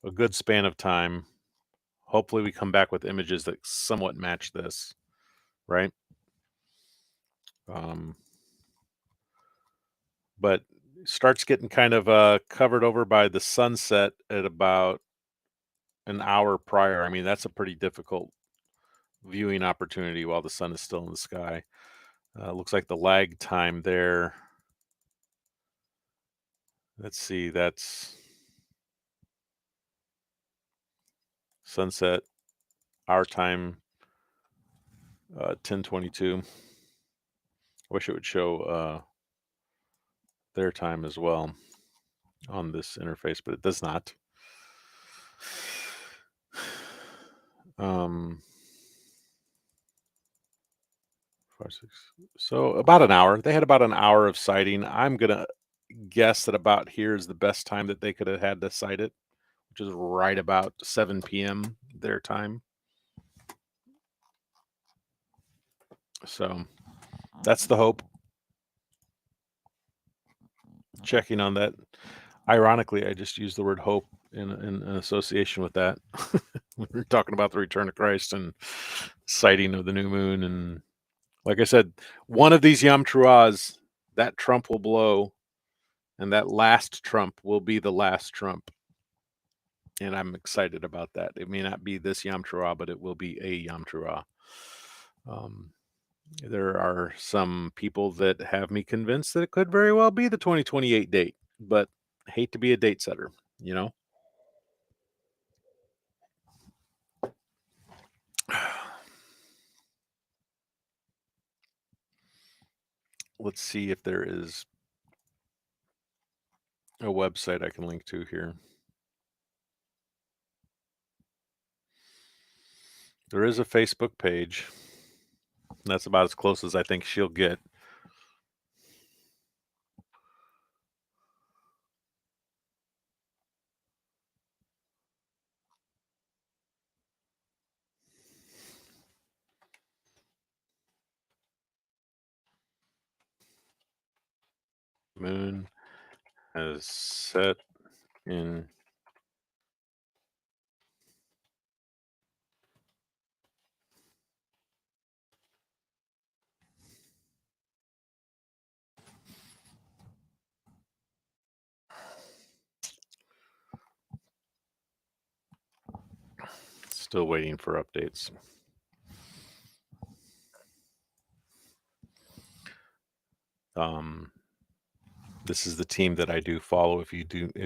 a good span of time. Hopefully we come back with images that somewhat match this, right? Um, but starts getting kind of covered over by the sunset at about an hour prior. I mean, that's a pretty difficult viewing opportunity while the sun is still in the sky. Looks like the lag time there. Let's see, that's sunset, our time, 10:22. I wish it would show their time as well on this interface, but it does not. Um, 5, 6. So about an hour. They had about an hour of sighting. I'm gonna guess that about here is the best time that they could have had to sight it, which is right about 7 p.m. their time. So that's the hope. Checking on that. Ironically, I just used the word hope in association with that. We were talking about the return of Christ and sighting of the new moon. And like I said, one of these Yom Teruahs, that trump will blow, and that last trump will be the last trump. And I'm excited about that. It may not be this Yom Teruah, but it will be a Yom Teruah. Um, there are some people that have me convinced that it could very well be the 2028 date, but I hate to be a date setter, you know? Let's see if there is a website I can link to here. There is a Facebook page. That's about as close as I think she'll get. Moon has set in still waiting for updates. This is the team that I do follow. If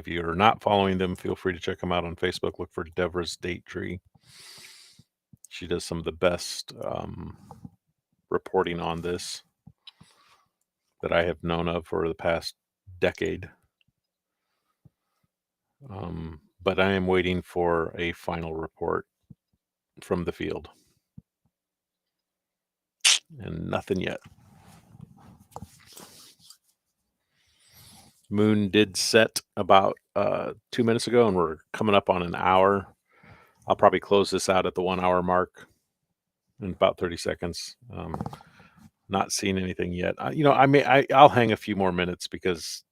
you are not following them, feel free to check them out on Facebook. Look for Deborah's Date Tree. She does some of the best reporting on this that I have known of for the past decade. But I am waiting for a final report from the field, and nothing yet. Moon did set about 2 minutes ago, and we're coming up on an hour. I'll probably close this out at the 1 hour mark in about 30 seconds. Not seeing anything yet. I'll hang a few more minutes because,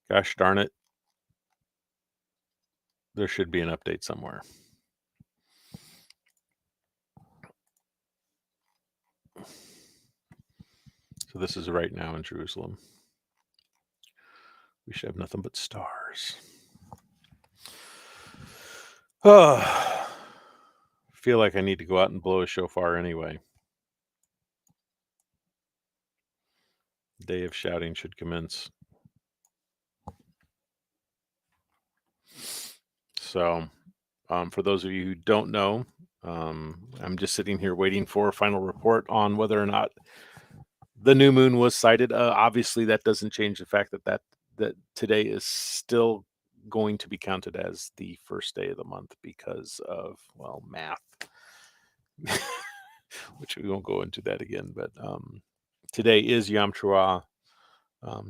gosh darn it, there should be an update somewhere. So this is right now in Jerusalem. We should have nothing but stars. Oh, feel like I need to go out and blow a shofar anyway. Day of shouting should commence. So, for those of you who don't know, I'm just sitting here waiting for a final report on whether or not the new moon was sighted. Obviously, that doesn't change the fact that today is still going to be counted as the first day of the month because of, well, math, which we won't go into that again. But today is Yom Teruah.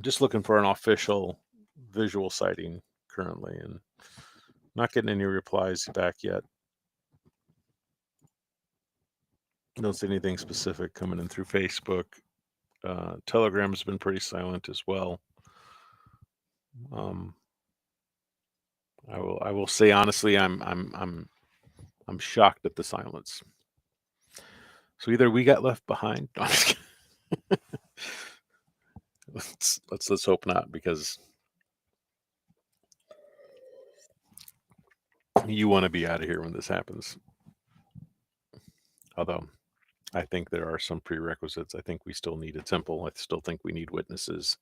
Just looking for an official visual sighting currently, and not getting any replies back yet. Don't see anything specific coming in through Facebook. Telegram has been pretty silent as well. I will say honestly, I'm shocked at the silence. So either we got left behind. No, I'm just kidding. Let's hope not, because you want to be out of here when this happens. Although I think there are some prerequisites. I think we still need a temple. I still think we need witnesses.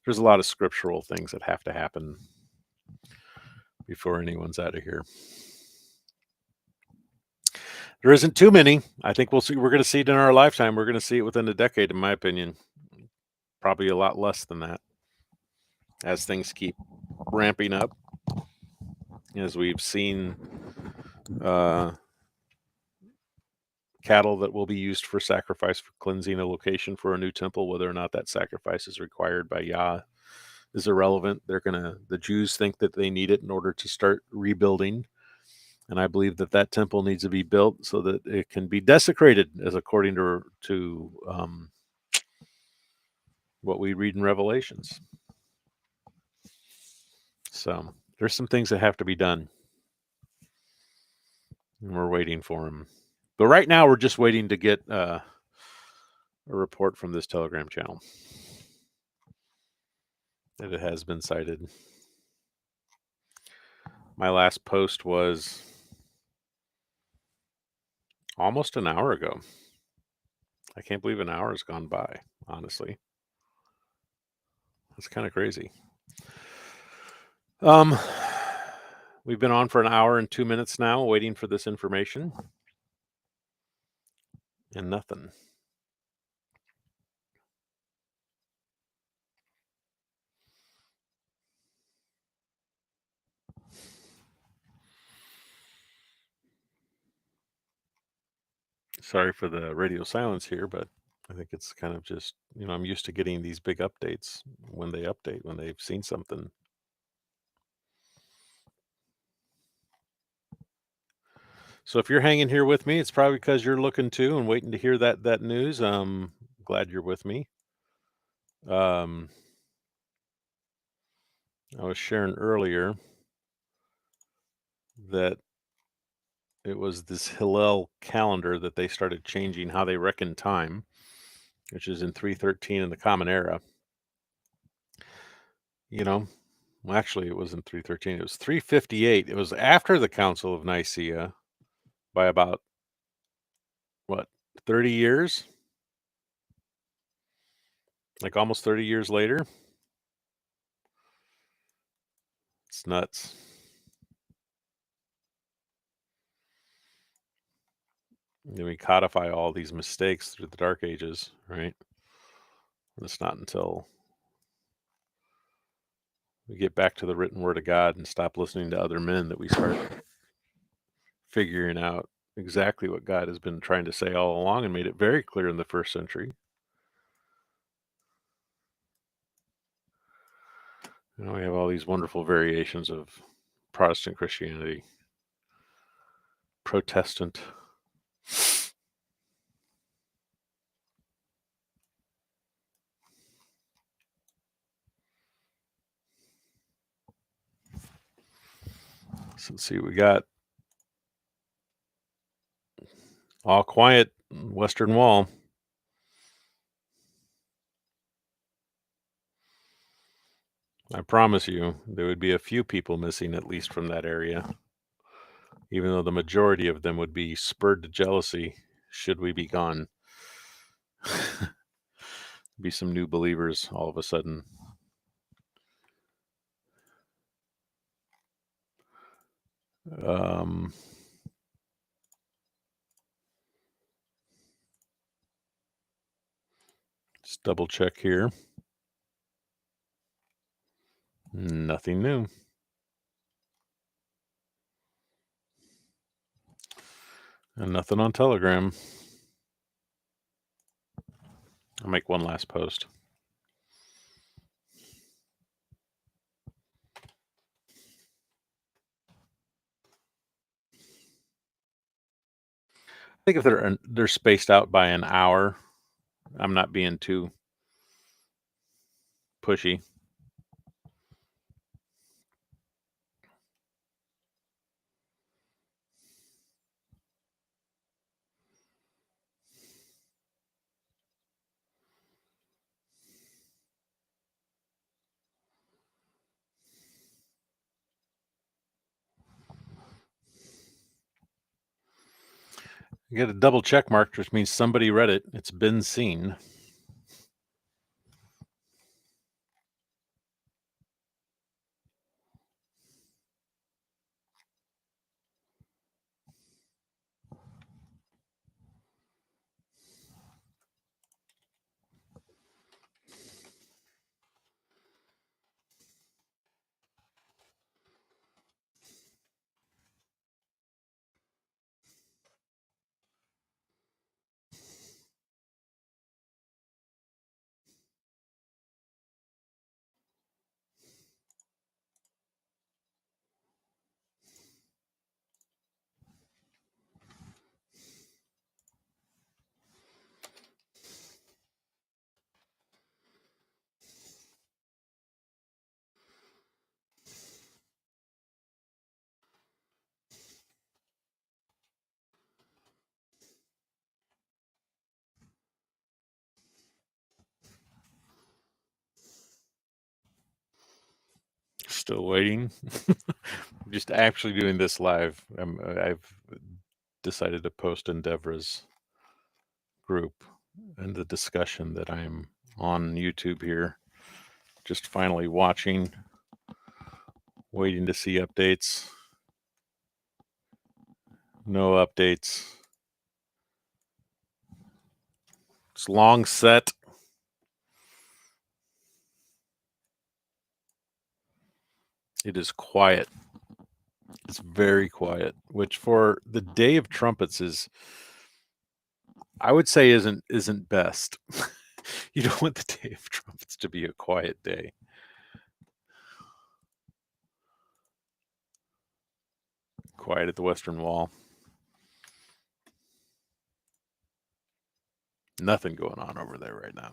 There's a lot of scriptural things that have to happen before anyone's out of here. There isn't too many. I think we'll see. We're going to see it in our lifetime. We're going to see it within a decade, in my opinion. Probably a lot less than that, as things keep ramping up. As we've seen cattle that will be used for sacrifice for cleansing a location for a new temple, whether or not that sacrifice is required by Yah is irrelevant. The Jews think that they need it in order to start rebuilding. And I believe that that temple needs to be built so that it can be desecrated, as according to what we read in Revelations. So there's some things that have to be done, and we're waiting for them. But right now, we're just waiting to get a report from this Telegram channel that it has been cited. My last post was almost an hour ago. I can't believe an hour has gone by, honestly. It's kind of crazy. We've been on for an hour and 2 minutes now, waiting for this information, and nothing. Sorry for the radio silence here, but I think it's kind of just, I'm used to getting these big updates when they update, when they've seen something. So if you're hanging here with me, it's probably because you're looking too and waiting to hear that news. Glad you're with me. I was sharing earlier that it was this Hillel calendar that they started changing how they reckon time, which is in 313 in the Common Era. Well, actually, it wasn't 313. It was 358. It was after the Council of Nicaea by about, what, 30 years? Like almost 30 years later? It's nuts. Then we codify all these mistakes through the Dark Ages, right? And it's not until we get back to the written word of God and stop listening to other men that we start figuring out exactly what God has been trying to say all along and made it very clear in the first century. We have all these wonderful variations of Protestant Christianity, Protestant. So let's see, we got all quiet, Western Wall. I promise you, there would be a few people missing, at least from that area, even though the majority of them would be spurred to jealousy should we be gone. Be some new believers all of a sudden. Just double check here. Nothing new. And nothing on Telegram. I'll make one last post. I think if they're spaced out by an hour, I'm not being too pushy. You get a double check mark, which means somebody read it. It's been seen. Still waiting. Just actually doing this live. I've decided to post in Deborah's group and the discussion that I'm on YouTube here. Just finally watching, waiting to see updates. No updates. It's long set. It is quiet. It's very quiet, which for the day of trumpets is, I would say, isn't best. You don't want the day of trumpets to be a quiet day. Quiet at the Western Wall. Nothing going on over there right now.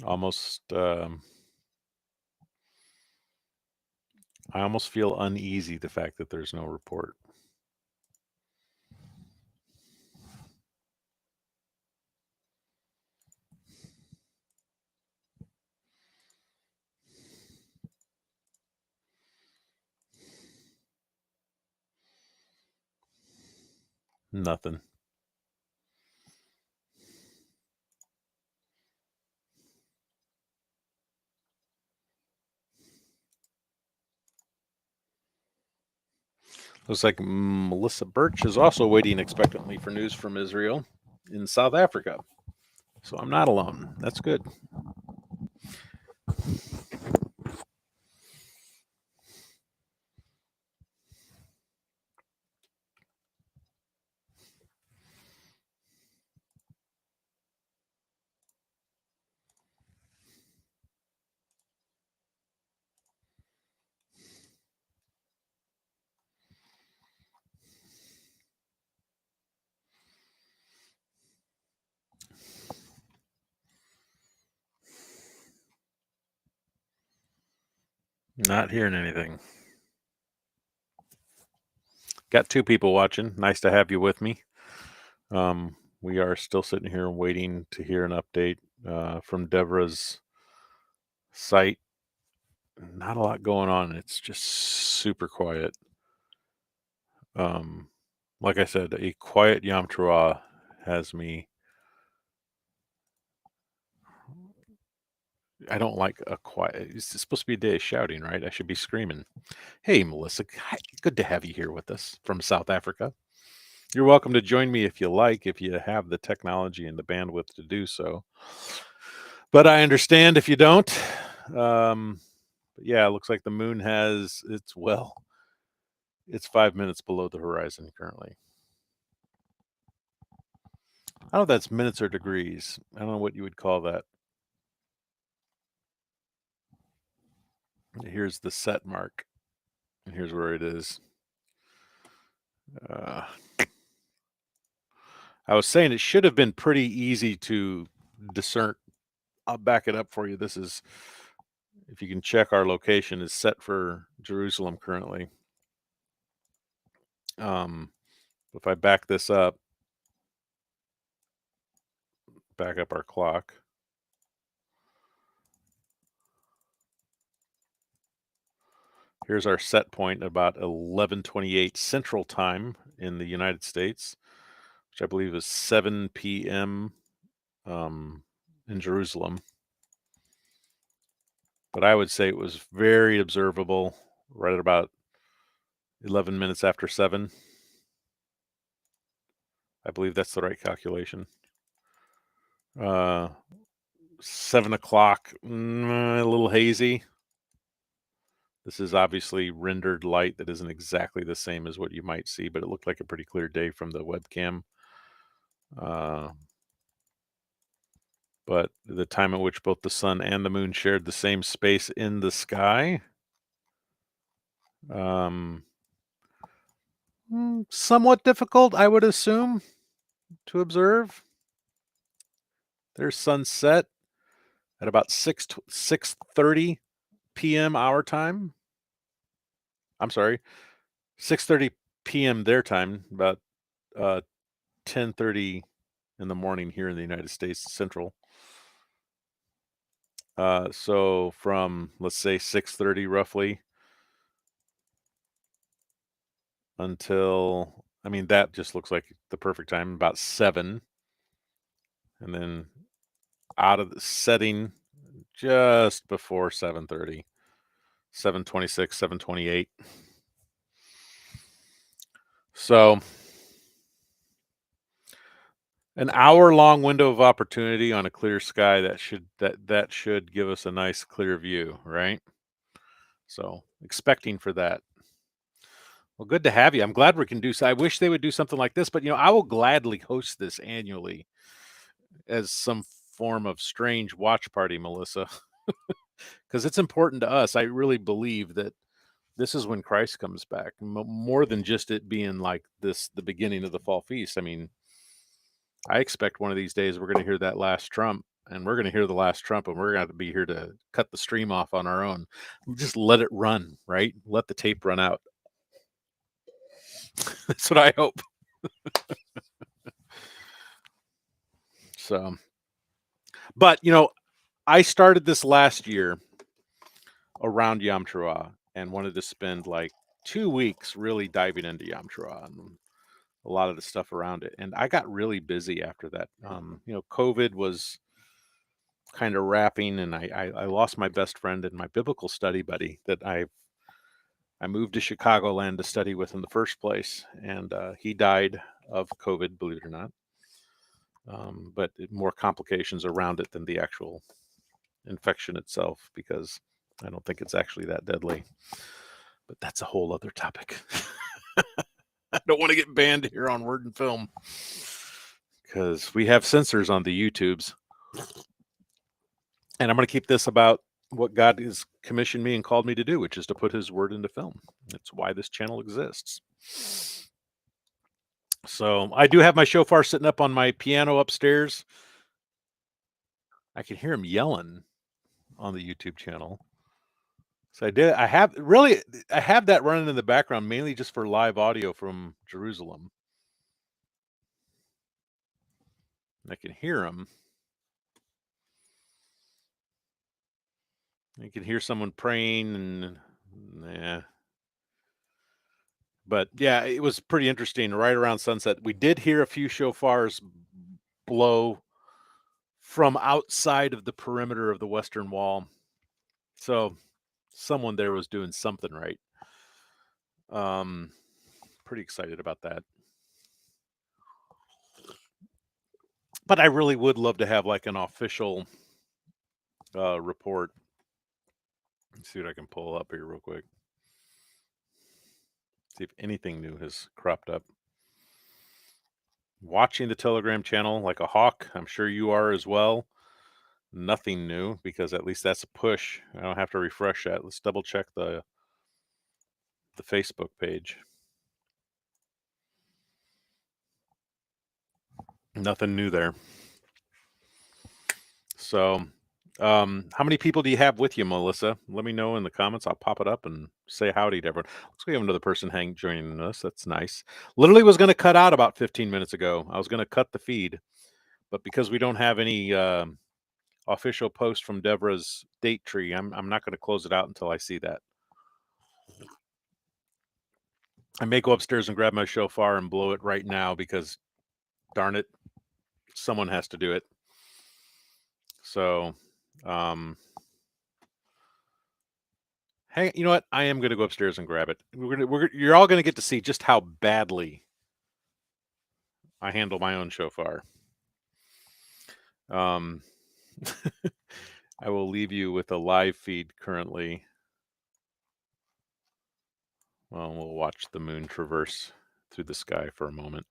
Almost, I almost feel uneasy the fact that there's no report. Nothing. Looks like Melissa Birch is also waiting expectantly for news from Israel in South Africa. So I'm not alone. That's good. Not hearing anything. Got two people watching. Nice to have you with me. We are still sitting here waiting to hear an update from Deborah's site. Not a lot going on. It's just super quiet. Like I said, a quiet Yom Teruah has me. I don't like a quiet. It's supposed to be a day of shouting, right? I should be screaming. Hey, Melissa, hi, good to have you here with us from South Africa. You're welcome to join me if you like, if you have the technology and the bandwidth to do so. But I understand if you don't. But yeah, it looks like the moon has it's 5 minutes below the horizon currently. I don't know if that's minutes or degrees. I don't know what you would call that. Here's the set mark, and here's where it is. Uh, I was saying it should have been pretty easy to discern. I'll back it up for you. This is, if you can check, our location is set for Jerusalem currently. If I back this up, back up our clock. Here's our set point about 11:28 Central Time in the United States, which I believe is 7 p.m. In Jerusalem. But I would say it was very observable right at about 11 minutes after 7. I believe that's the right calculation. 7 o'clock, a little hazy. This is obviously rendered light that isn't exactly the same as what you might see, but it looked like a pretty clear day from the webcam. But the time at which both the sun and the moon shared the same space in the sky, somewhat difficult, I would assume, to observe. There's sunset at about 6:30 p.m. our time. I'm sorry, 6:30 p.m. their time, about 10:30 in the morning here in the United States Central. So from, let's say, 6:30 roughly until, I mean, that just looks like the perfect time, about 7, and then out of the setting just before 7:30, 7:26, 7:28. So an hour-long window of opportunity on a clear sky, that should give us a nice clear view, right? So expecting for that. Well, good to have you. I'm glad we can do so. I wish they would do something like this, but I will gladly host this annually as some form of strange watch party, Melissa, because it's important to us. I really believe that this is when Christ comes back, more than just it being like this, the beginning of the fall feast. I mean, I expect one of these days we're going to hear that last trump, and we're going to hear the last trump, and we're going to be here to cut the stream off on our own. Just let it run, right? Let the tape run out. That's what I hope. So, but I started this last year around Yom Teruah and wanted to spend like 2 weeks really diving into Yom Teruah and a lot of the stuff around it. And I got really busy after that. COVID was kind of wrapping, and I lost my best friend and my biblical study buddy that I moved to Chicagoland to study with in the first place, and he died of COVID, believe it or not. But more complications around it than the actual infection itself, because I don't think it's actually that deadly. But that's a whole other topic. I don't want to get banned here on Word and Film because we have censors on the YouTubes. And I'm going to keep this about what God has commissioned me and called me to do, which is to put his word into film. That's why this channel exists. So I do have my shofar sitting up on my piano upstairs. I can hear him yelling on the YouTube channel. So I have that running in the background mainly just for live audio from Jerusalem. I can hear him. You can hear someone praying, and but yeah, it was pretty interesting. Right around sunset, we did hear a few shofars blow from outside of the perimeter of the Western Wall. So someone there was doing something right. Pretty excited about that. But I really would love to have like an official report. Let's see what I can pull up here real quick. See if anything new has cropped up. Watching the Telegram channel like a hawk. I'm sure you are as well. Nothing new, because at least that's a push. I don't have to refresh that. Let's double check the Facebook page. Nothing new there. So, how many people do you have with you, Melissa? Let me know in the comments. I'll pop it up and say howdy to everyone. Looks like we have another person joining us. That's nice. Literally was going to cut out about 15 minutes ago. I was going to cut the feed, but because we don't have any official post from Deborah's date tree, I'm not going to close it out until I see that. I may go upstairs and grab my shofar and blow it right now because darn it, someone has to do it. So, um, hey, you know what? I am going to go upstairs and grab it. You're all going to get to see just how badly I handle my own shofar. Um, I will leave you with a live feed currently. Well, we'll watch the moon traverse through the sky for a moment.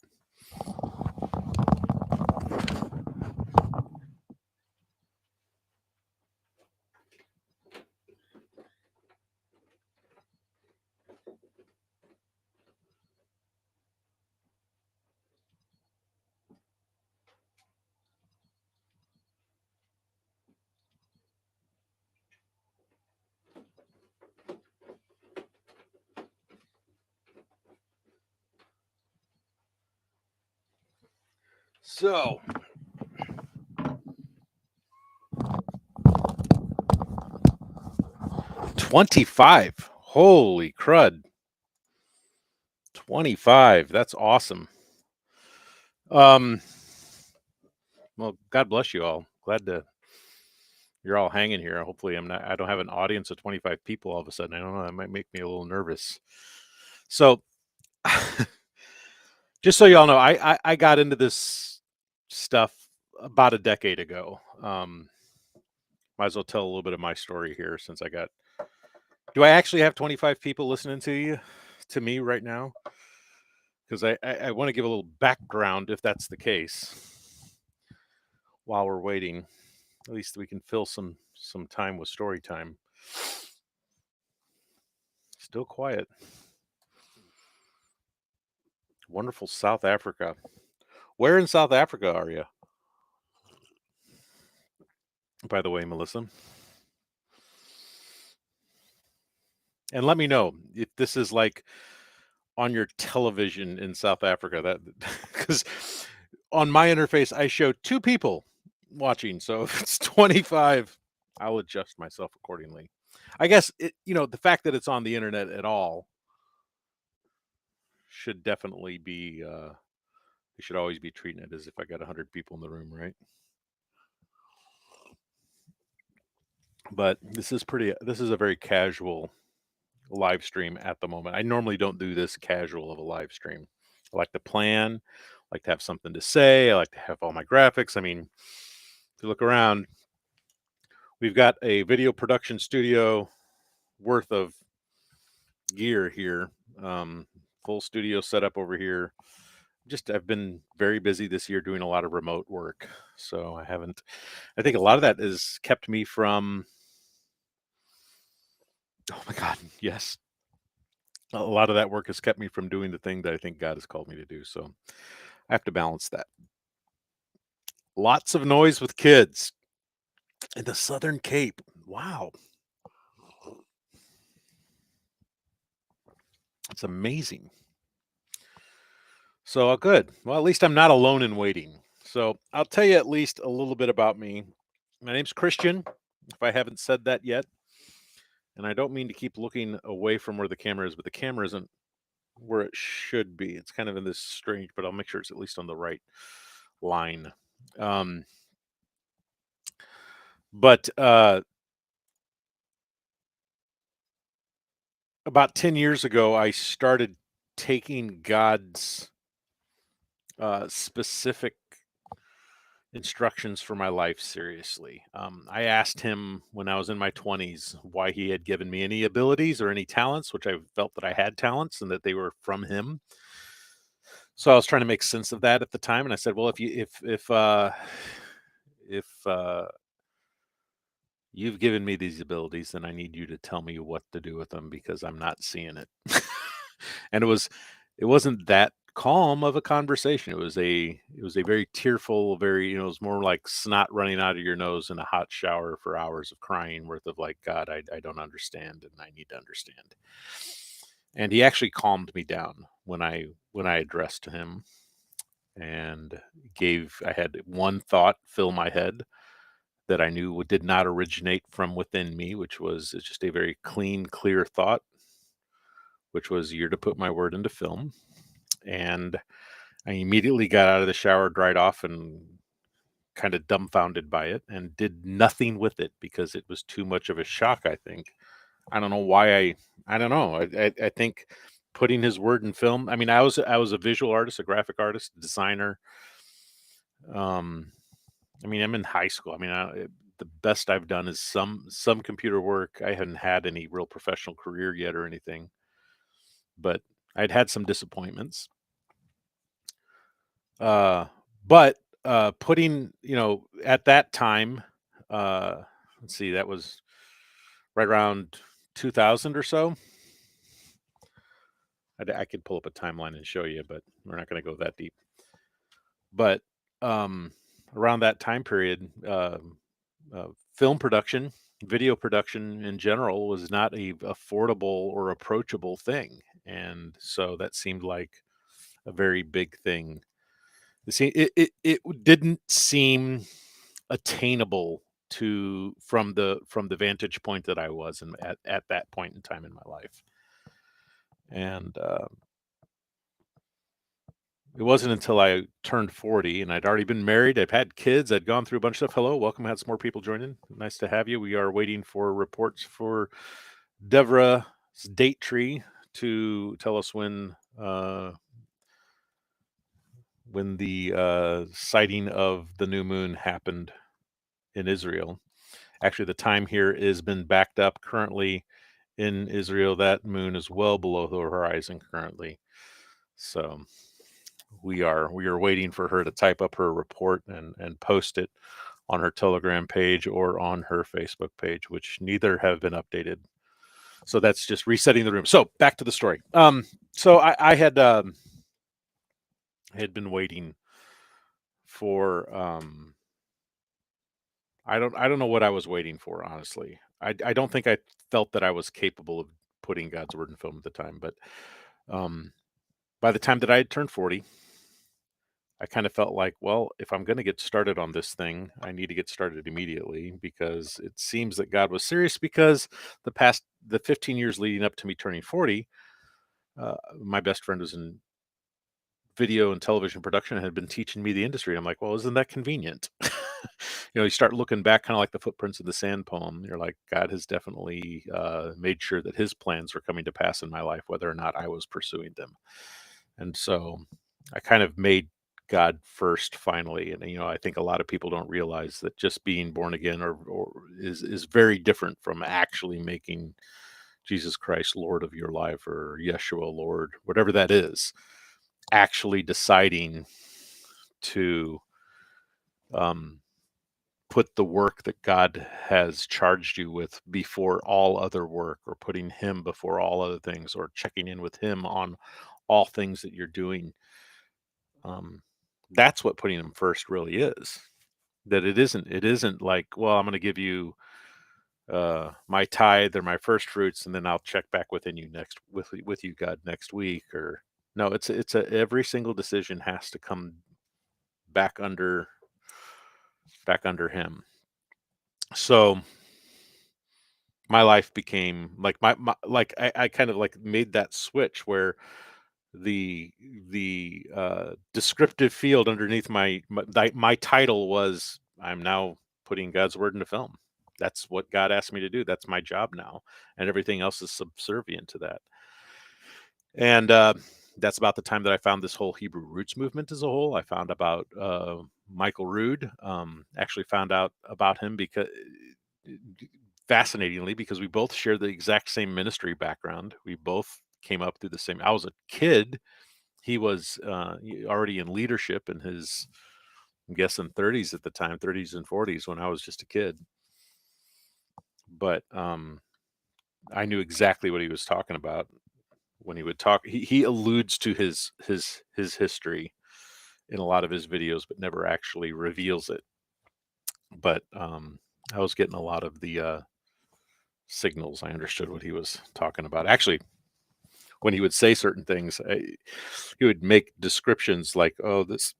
So, 25. Holy crud. 25. That's awesome. Um, well, God bless you all. Glad to you're all hanging here. Hopefully I don't have an audience of 25 people all of a sudden. I don't know, that might make me a little nervous. So, just so y'all know, I got into this stuff about a decade ago. Might as well tell a little bit of my story here since I got. Do I actually have 25 people listening to me right now? Because I want to give a little background if that's the case. While we're waiting, at least we can fill some time with story time. Still quiet. Wonderful South Africa. Where in South Africa are you? By the way, Melissa. And let me know if this is like on your television in South Africa. That because on my interface I show two people watching. So if it's 25, I'll adjust myself accordingly. I guess the fact that it's on the internet at all should definitely be we should always be treating it as if I got 100 people in the room, right? But this is a very casual live stream at the moment. I normally don't do this casual of a live stream. I like to plan, I like to have something to say, I like to have all my graphics. I mean, if you look around, we've got a video production studio worth of gear here. Full studio setup over here. I've been very busy this year doing a lot of remote work. So I think a lot of that has kept me from, oh my God, yes. A lot of that work has kept me from doing the thing that I think God has called me to do. So I have to balance that. Lots of noise with kids in the Southern Cape. Wow. It's amazing. So good. Well, at least I'm not alone in waiting. So I'll tell you at least a little bit about me. My name's Christian, if I haven't said that yet. And I don't mean to keep looking away from where the camera is, but the camera isn't where it should be. It's kind of in this strange, but I'll make sure it's at least on the right line. Um, but about 10 years ago, I started taking God's specific instructions for my life seriously. I asked him when I was in my 20s why he had given me any abilities or any talents, which I felt that I had talents and that they were from him. So I was trying to make sense of that at the time, and I said, "Well, if you've given me these abilities, then I need you to tell me what to do with them because I'm not seeing it." And it wasn't that calm of a conversation. It was a very tearful, very, it was more like snot running out of your nose in a hot shower for hours of crying worth of like, God, I don't understand and I need to understand. And he actually calmed me down when I addressed him and I had one thought fill my head that I knew did not originate from within me, which was just a very clean, clear thought. which was Year to Put My Word into Film. And I immediately got out of the shower, dried off, and kind of dumbfounded by it, and did nothing with it because it was too much of a shock, I think. I don't know why I don't know. I think putting his word in film. I mean, I was a visual artist, a graphic artist, designer. Um, I mean, I'm in high school. I mean, the best I've done is some computer work. I hadn't had any real professional career yet or anything, but I'd had some disappointments. Uh, but putting, at that time, uh, let's see, that was right around 2000 or so. I could pull up a timeline and show you, but we're not going to go that deep. But um, around that time period, film production, video production in general, was not a affordable or approachable thing, and so that seemed like a very big thing. It didn't seem attainable to from the vantage point that I was in at that point in time in my life. And it wasn't until I turned 40 and I'd already been married, I've had kids, I'd gone through a bunch of stuff. Hello, welcome. Had some more people joining. Nice to have you. We are waiting for reports for Deborah's date tree to tell us when the sighting of the new moon happened in Israel. Actually, the time here has been backed up currently in Israel. That moon is well below the horizon currently. So we are waiting for her to type up her report and post it on her Telegram page or on her Facebook page, which neither have been updated. So that's just resetting the room. So back to the story. So I had been waiting for I don't know what I was waiting for, honestly. I don't think I felt that I was capable of putting God's word in film at the time, but um by the time that I had turned 40, I kind of felt like, well, if I'm going to get started on this thing, I need to get started immediately, because it seems that God was serious, because the 15 years leading up to me turning 40, my best friend was in video and television production and had been teaching me the industry. I'm like, well, isn't that convenient? You start looking back, kind of like the footprints of the sand poem. You're like, God has definitely made sure that his plans were coming to pass in my life, whether or not I was pursuing them. And so I kind of made God first finally. And I think a lot of people don't realize that just being born again or is very different from actually making Jesus Christ Lord of your life, or Yeshua Lord, whatever that is. Actually deciding to um, put the work that God has charged you with before all other work, or putting him before all other things, or checking in with him on all things that you're doing. Um, that's what putting him first really is. That it isn't like, well, I'm going to give you my tithe or my first fruits, and then I'll check back within you with you, God, next week. Or no, it's every single decision has to come back under back under him. So my life became like like I kind of like made that switch where the descriptive field underneath my title was, I'm now putting God's word into film. That's what God asked me to do. That's my job now, and everything else is subservient to that. And that's about the time that I found this whole Hebrew roots movement as a whole. I found about Michael Rood. Actually found out about him because, fascinatingly, because we both share the exact same ministry background. We both came up through the same. I was a kid. He was already in leadership in his, I'm guessing, 30s at the time, 30s and 40s, when I was just a kid. But I knew exactly what he was talking about when he would talk. He alludes to his history in a lot of his videos, but never actually reveals it. But I was getting a lot of the signals. I understood what he was talking about. Actually, when he would say certain things, he would make descriptions like, "Oh, this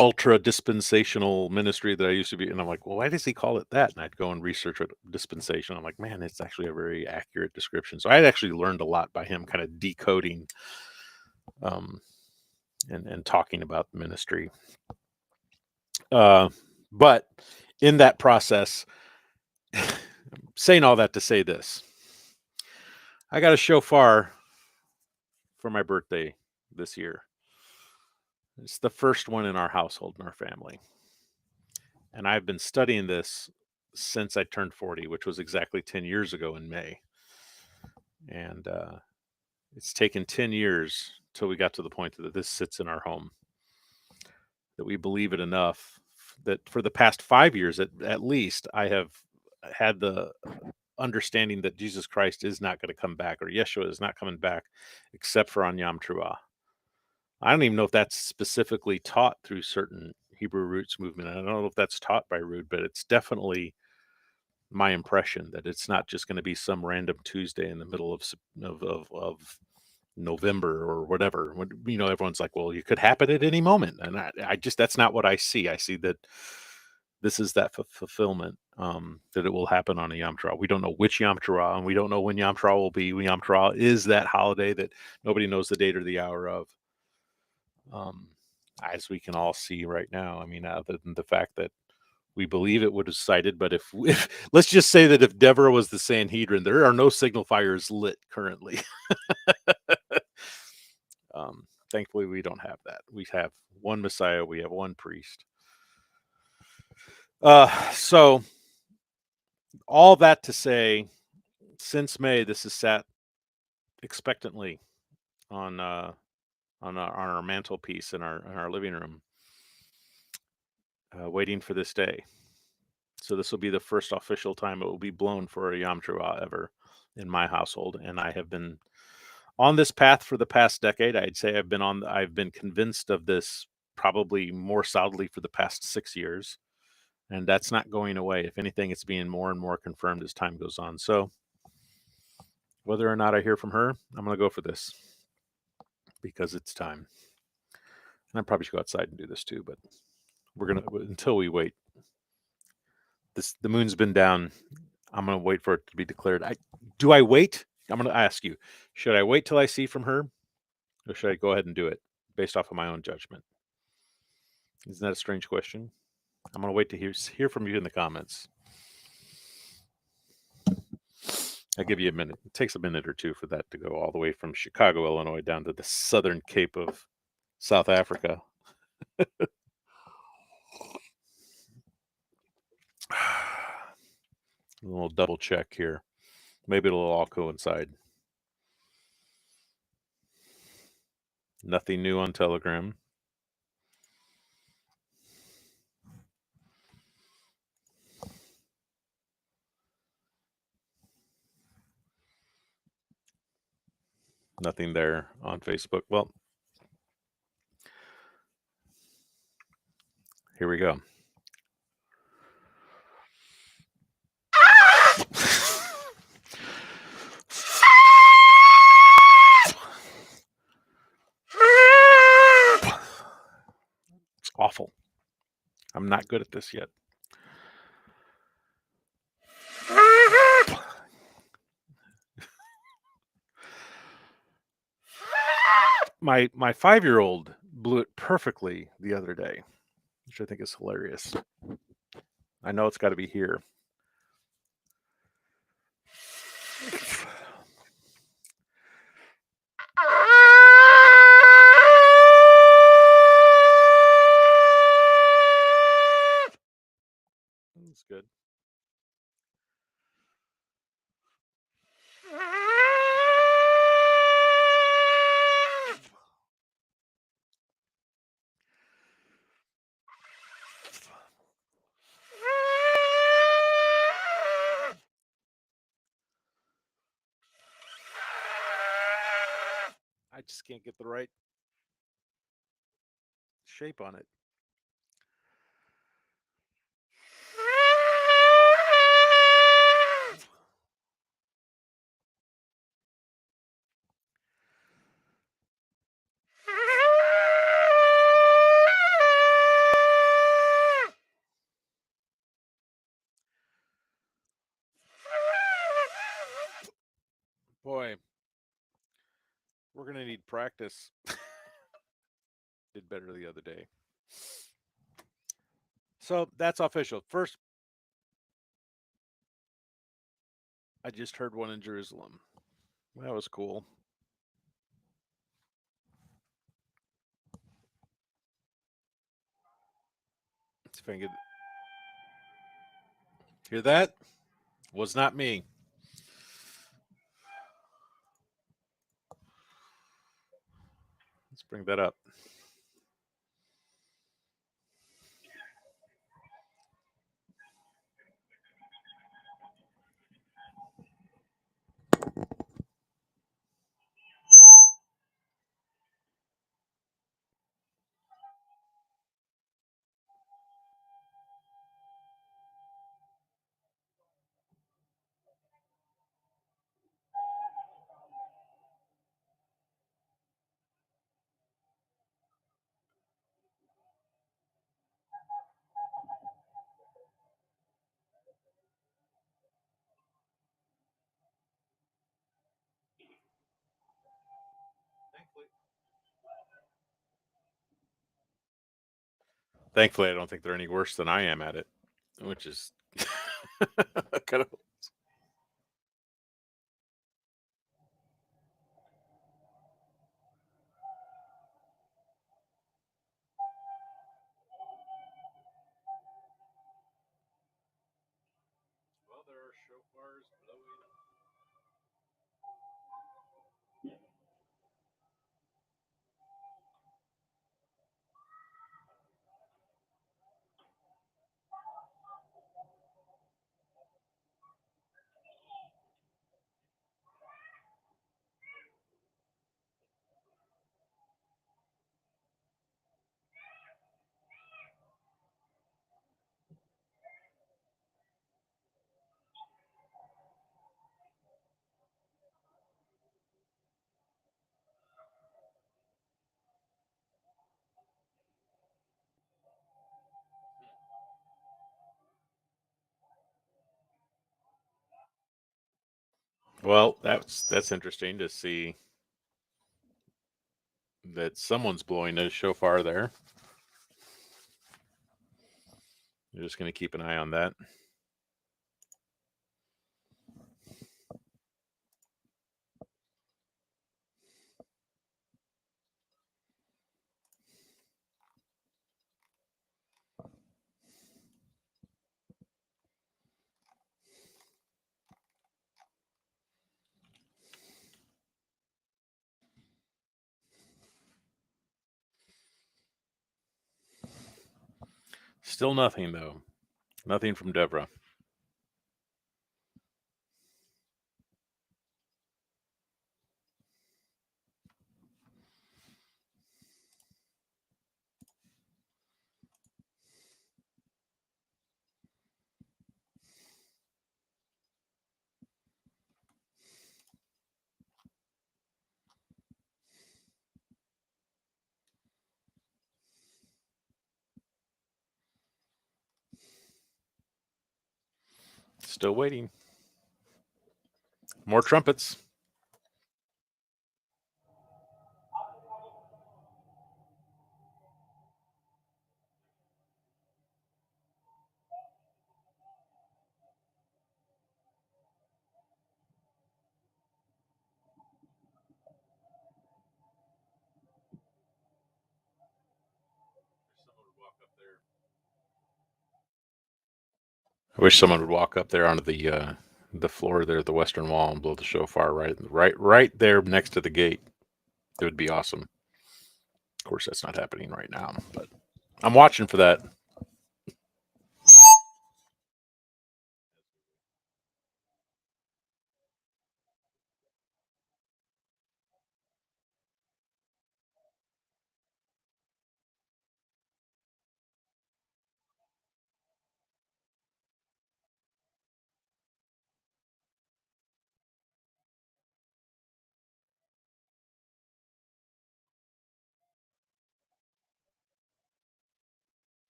ultra dispensational ministry that I used to be, and I'm like, "Well, why does he call it that?" And I'd go and research what dispensation. I'm like, "Man, it's actually a very accurate description." So I actually learned a lot by him kind of decoding, um, and talking about the ministry. Uh, but in that process, saying all that to say this, I got a shofar for my birthday this year. It's the first one in our household, in our family. And I've been studying this since I turned 40, which was exactly 10 years ago in May. And it's taken 10 years till we got to the point that this sits in our home, that we believe it enough that for the past 5 years at least, I have had the understanding that Jesus Christ is not going to come back, or Yeshua is not coming back except for on Yom Teruah. I don't even know if that's specifically taught through certain Hebrew roots movement. I don't know if that's taught by Root, but it's definitely my impression that it's not just going to be some random Tuesday in the middle of November or whatever. When, everyone's like, "Well, it could happen at any moment," and I just that's not what I see. I see that this is that fulfillment, that it will happen on a Yom Teruah. We don't know which Yom Teruah, and we don't know when Yom Teruah will be. When Yom Teruah is that holiday that nobody knows the date or the hour of. Um, as we can all see right now. I mean, other than the fact that we believe it would have cited, but if let's just say that if Deborah was the Sanhedrin, there are no signal fires lit currently. Thankfully, we don't have that. We have one Messiah. We have one priest. So all that to say, since May, this has sat expectantly on on our mantelpiece in our living room, waiting for this day. So this will be the first official time it will be blown for a Yom Teruah ever in my household, and I have been on this path for the past decade. I'd say I've been convinced of this probably more solidly for the past 6 years, and that's not going away. If anything, it's being more and more confirmed as time goes on. So whether or not I hear from her, I'm going to go for this because it's time. And I probably should go outside and do this too, but we're gonna until we wait. The moon's been down. I'm gonna wait for it to be declared. Do I wait? I'm gonna ask you, should I wait till I see from her, or should I go ahead and do it based off of my own judgment? Isn't that a strange question? I'm gonna wait to hear from you in the comments. I'll give you a minute. It takes a minute or two for that to go all the way from Chicago, Illinois, down to the southern Cape of South Africa. A little double check here. Maybe it'll all coincide. Nothing new on Telegram. Nothing there on Facebook. Well, here we go. It's awful. I'm not good at this yet. My 5-year-old blew it perfectly the other day, which I think is hilarious. I know it's got to be here. That's good. I just can't get the right shape on it. practice. Did better the other day. So that's official. First, I just heard one in Jerusalem. That was cool. Let's see if I can hear that. Was not me. Let's bring that up. Thankfully, I don't think they're any worse than I am at it, which is kind of. Well, there are shofars blowing. Well, that's interesting to see that someone's blowing a shofar there. You're just going to keep an eye on that. Still nothing though. Nothing from Deborah. Still waiting. More trumpets. I wish someone would walk up there onto the floor there, the western wall, and blow the shofar right there next to the gate. It would be awesome. Of course, that's not happening right now, but I'm watching for that.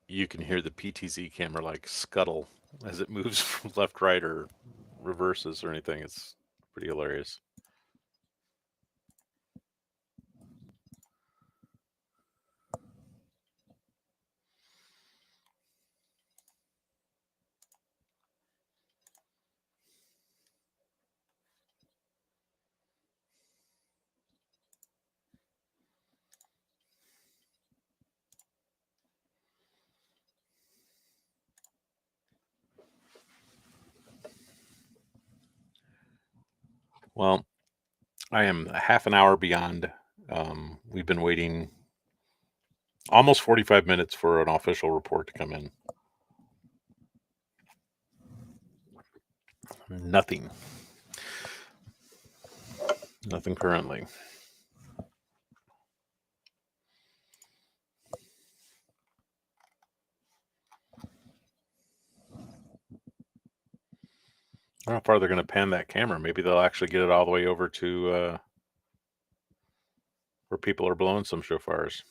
you can hear the PTZ camera like scuttle as it moves from left, right, or reverses or anything. It's pretty hilarious. Well, I am a half an hour beyond. We've been waiting almost 45 minutes for an official report to come in. Nothing. Nothing currently. I don't know how far they're going to pan that camera. Maybe they'll actually get it all the way over to where people are blowing some shofars.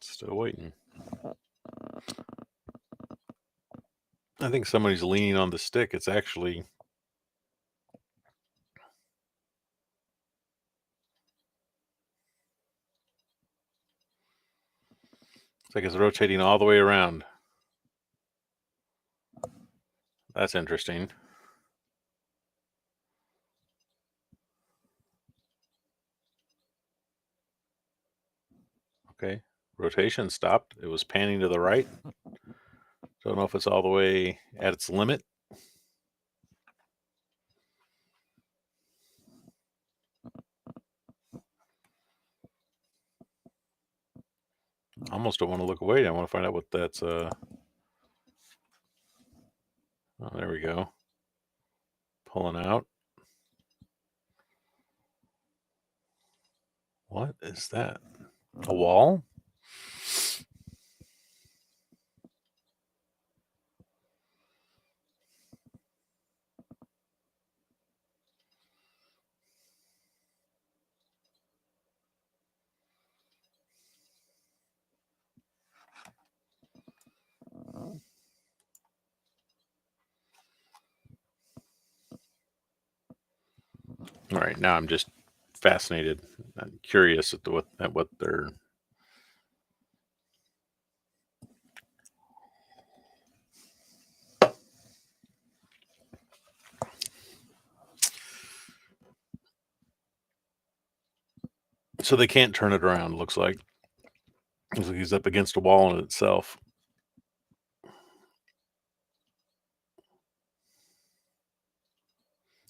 Still waiting. I think somebody's leaning on the stick. It's actually like it's rotating all the way around. That's interesting. Okay. Rotation stopped. It was panning to the right. Don't know if it's all the way at its limit. I almost don't want to look away. I want to find out what that's oh, there we go. Pulling out. What is that? A wall? All right, now I'm just fascinated. I'm curious at what they're. So they can't turn it around. Looks like he's up against a wall in itself.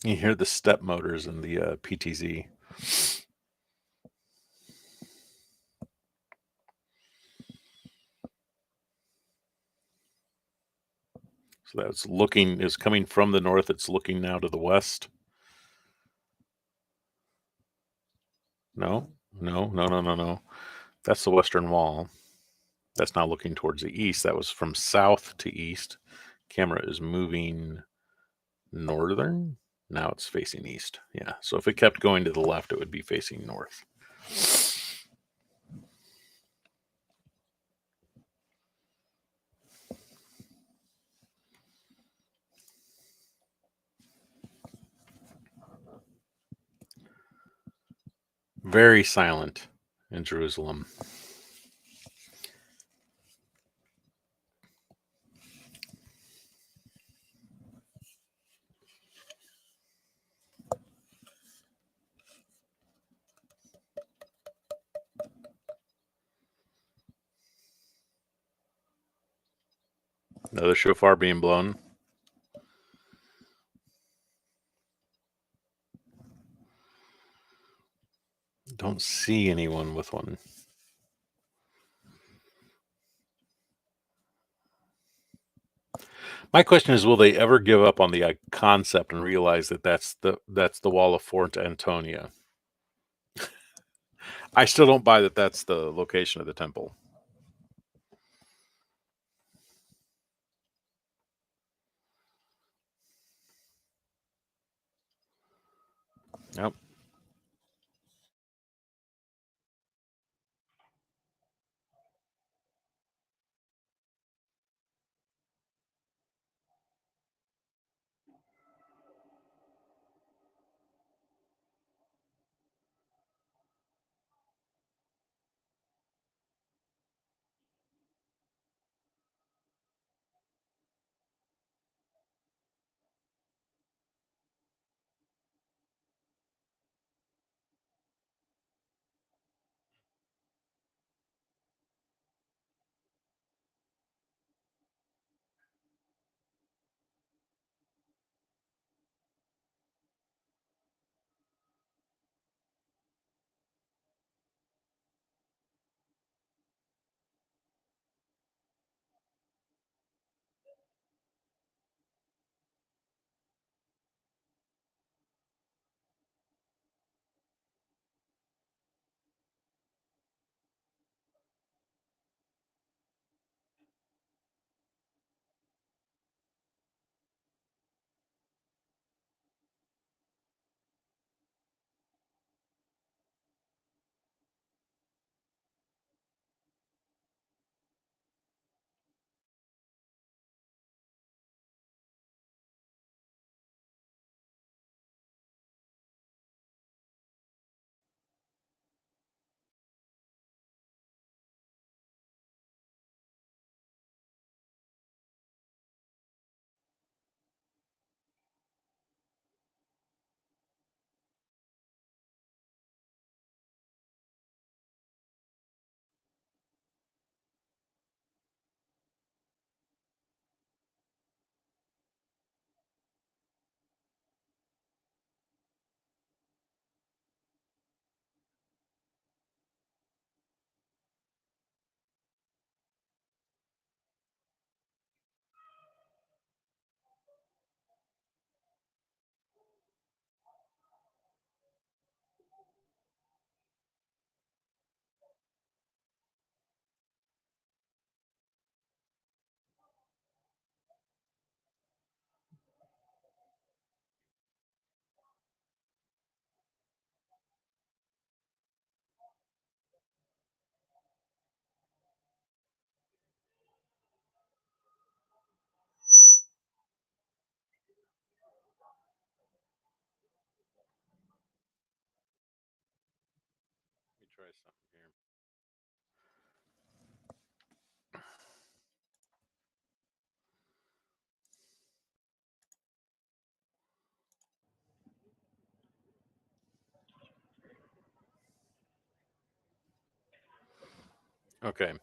You hear the step motors in the PTZ. So that's looking is coming from the north. It's looking now to the west. No, no. That's the western wall. That's now looking towards the east. That was from south to east. Camera is moving northern. Now it's facing east. Yeah. So if it kept going to the left, it would be facing north. Very silent in Jerusalem. Another shofar being blown. Don't see anyone with one. My question is, will they ever give up on the concept and realize that that's the wall of Fort Antonia? I still don't buy that that's the location of the temple. Yep. Let me try something here. Okay.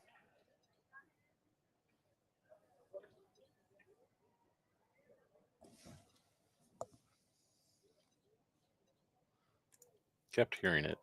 Kept hearing it.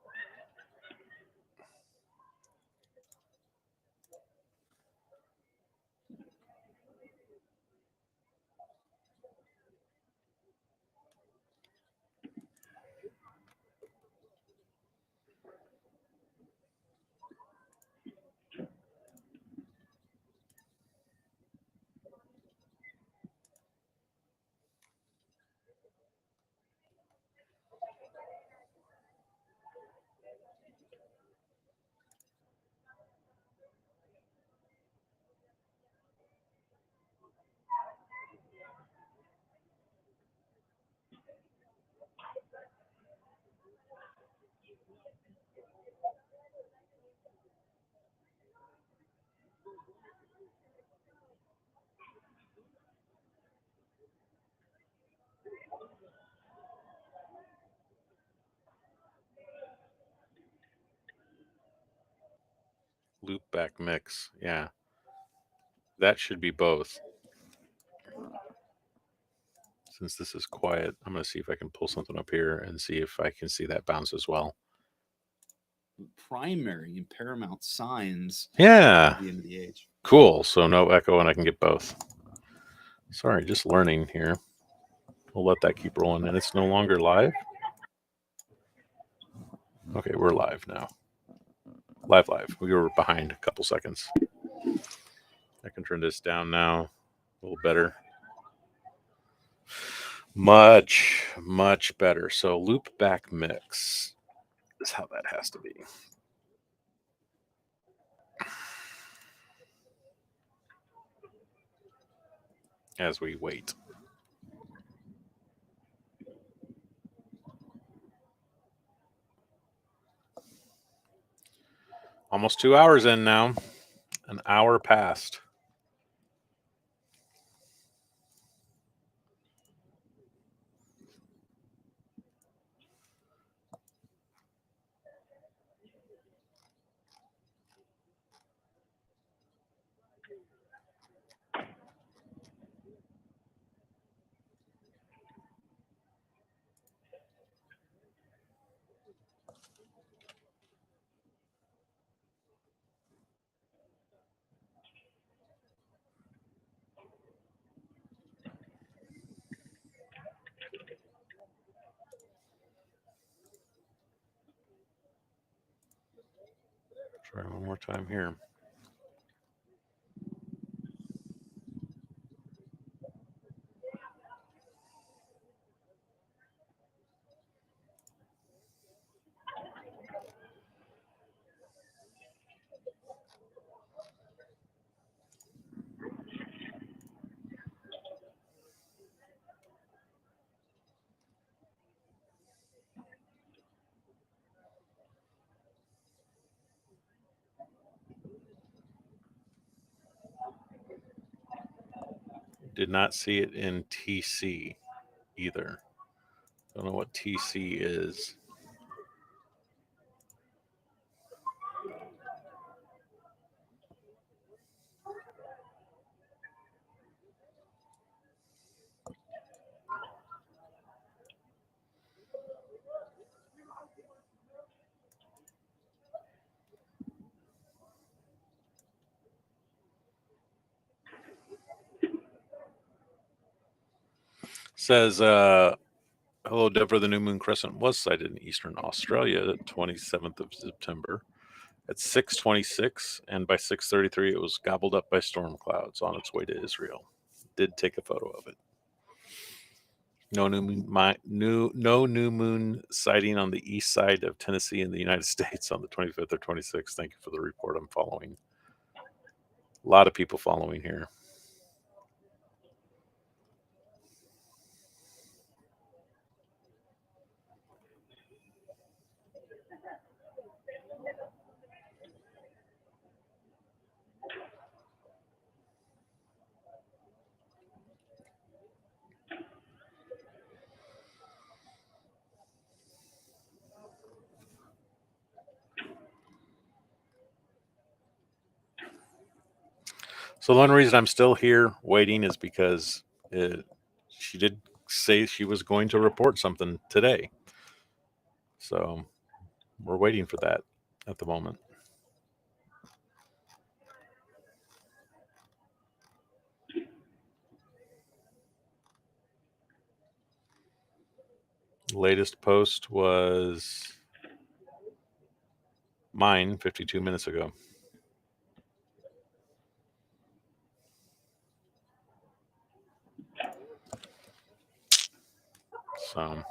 Loop back mix. Yeah. That should be both. Since this is quiet, I'm going to see if I can pull something up here and see if I can see that bounce as well. Primary and paramount signs Yeah. of the end of the age. Cool. So no echo and I can get both. Sorry, just learning here. We'll let that keep rolling. And it's no longer live? Okay, we're live now. Live. We were behind a couple seconds. I can turn this down now. A little better. Much better. So loop back mix is how that has to be. As we wait. Almost 2 hours in now. An hour passed. Try one more time here. Did not see it in TC either. Don't know what TC is. Says, hello, Deborah. The new moon crescent was sighted in eastern Australia the 27th of September at 6:26, and by 6:33 it was gobbled up by storm clouds on its way to Israel. Did take a photo of it. No new moon sighting on the east side of Tennessee in the United States on the 25th or 26th. Thank you for the report. I'm following. A lot of people following here. So the one reason I'm still here waiting is because she did say she was going to report something today. So we're waiting for that at the moment. Latest post was mine 52 minutes ago. So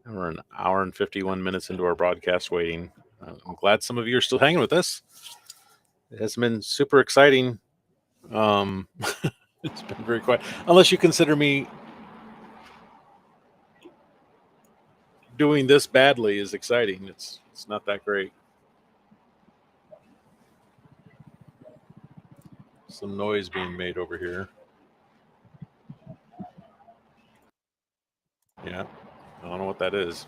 we're an hour and 51 minutes into our broadcast waiting. I'm glad some of you are still hanging with us. It has been super exciting. It's been very quiet. Unless you consider me doing this badly is exciting. It's not that great. Some noise being made over here. Yeah, I don't know what that is.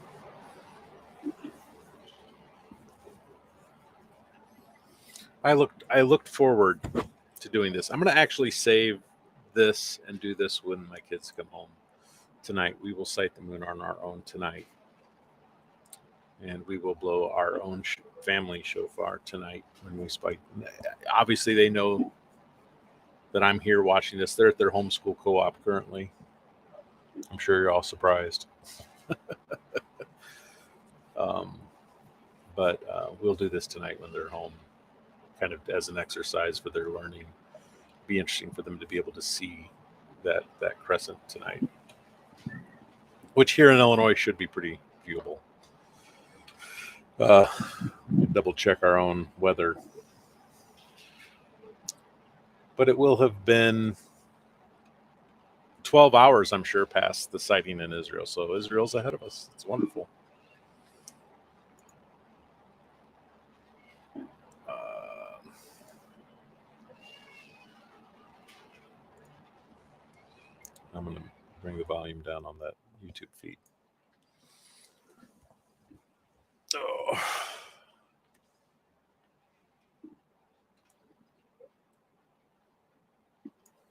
I looked forward to doing this. I'm going to actually save this and do this when my kids come home tonight. We will sight the moon on our own tonight, and we will blow our own family shofar tonight when we spike. Obviously, they know that I'm here watching this. They're at their homeschool co-op currently. I'm sure you're all surprised. um, but we'll do this tonight when they're home, kind of as an exercise for their learning. Be interesting for them to be able to see that crescent tonight, which here in Illinois should be pretty viewable. Double check our own weather, but it will have been 12 hours, I'm sure, past the sighting in Israel. So Israel's ahead of us. It's wonderful. I'm going to bring the volume down on that YouTube feed. Oh.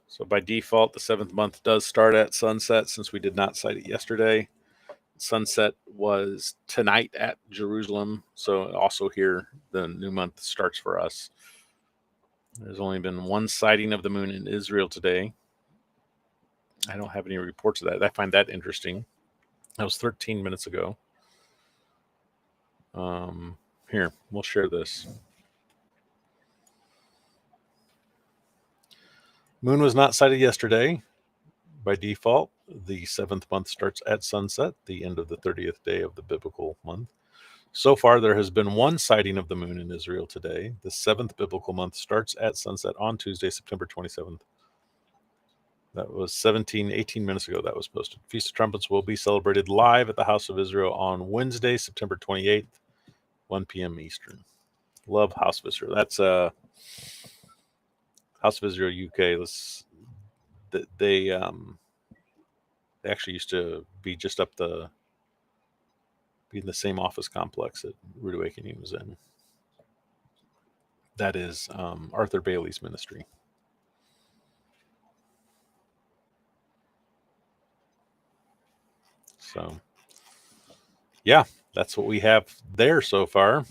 So by default, the 7th month does start at sunset since we did not sight it yesterday. Sunset was tonight at Jerusalem. So also here, the new month starts for us. There's only been one sighting of the moon in Israel today. I don't have any reports of that. I find that interesting. That was 13 minutes ago. Here, we'll share this. Moon was not sighted yesterday. By default, the 7th month starts at sunset, the end of the 30th day of the biblical month. So far, there has been one sighting of the moon in Israel today. The 7th biblical month starts at sunset on Tuesday, September 27th. That was 18 minutes ago that was posted. Feast of Trumpets will be celebrated live at the House of Israel on Wednesday, September 28th, 1 p.m. Eastern. Love House of Israel. That's House of Israel UK. They actually used to be just be in the same office complex that Rude Awakening was in. That is Arthur Bailey's ministry. So, yeah, that's what we have there so far.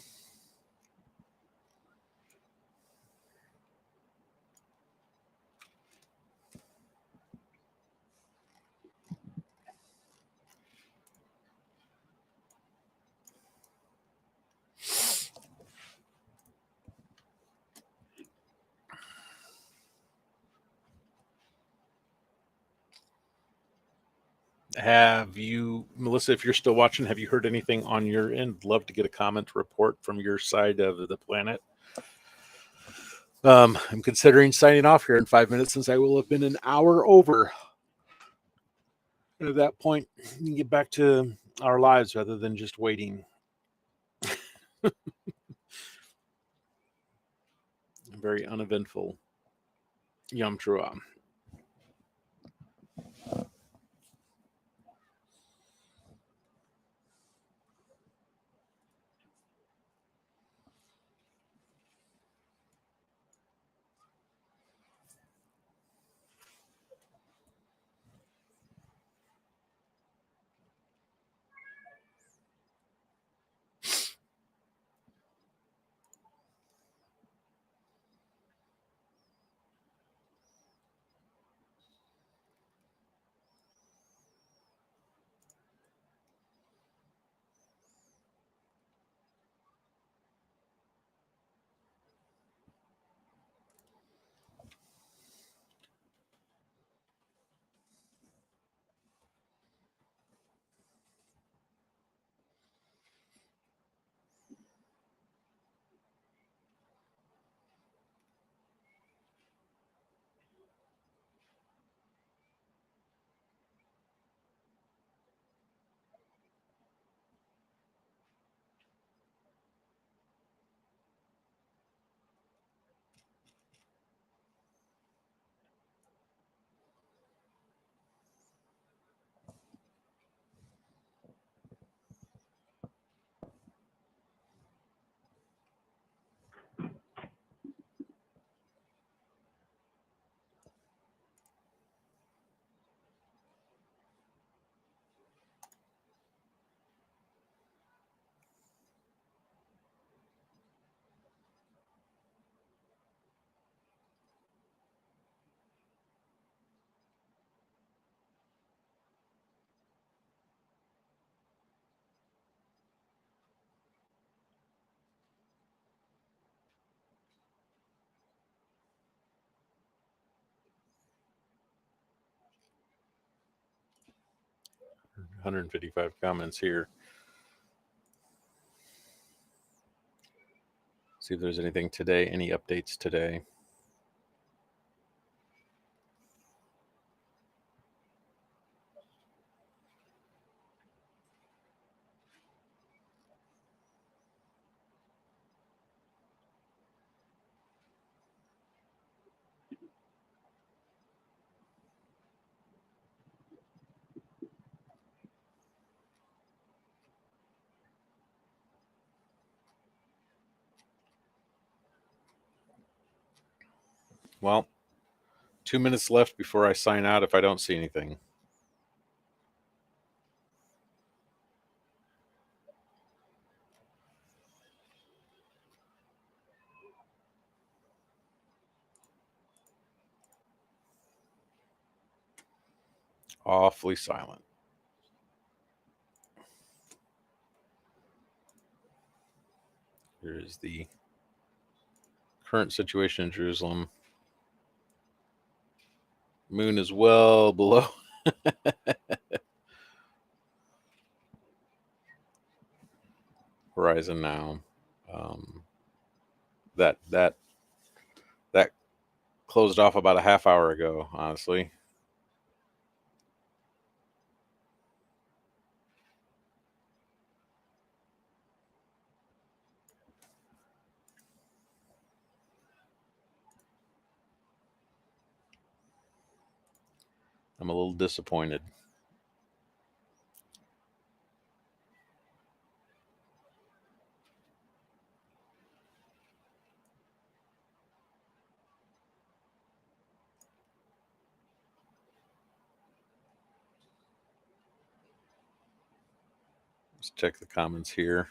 Have you, Melissa, if you're still watching, have you heard anything on your end? Love to get a comment report from your side of the planet. I'm considering signing off here in 5 minutes since I will have been an hour over. And at that point, you can get back to our lives rather than just waiting. Very uneventful Yom Teruah. 155 comments here. See if there's anything today, any updates today. Well, 2 minutes left before I sign out if I don't see anything. Awfully silent. Here's the current situation in Jerusalem. Moon is well below. Horizon now. That closed off about a half hour ago, honestly. I'm a little disappointed. Let's check the comments here.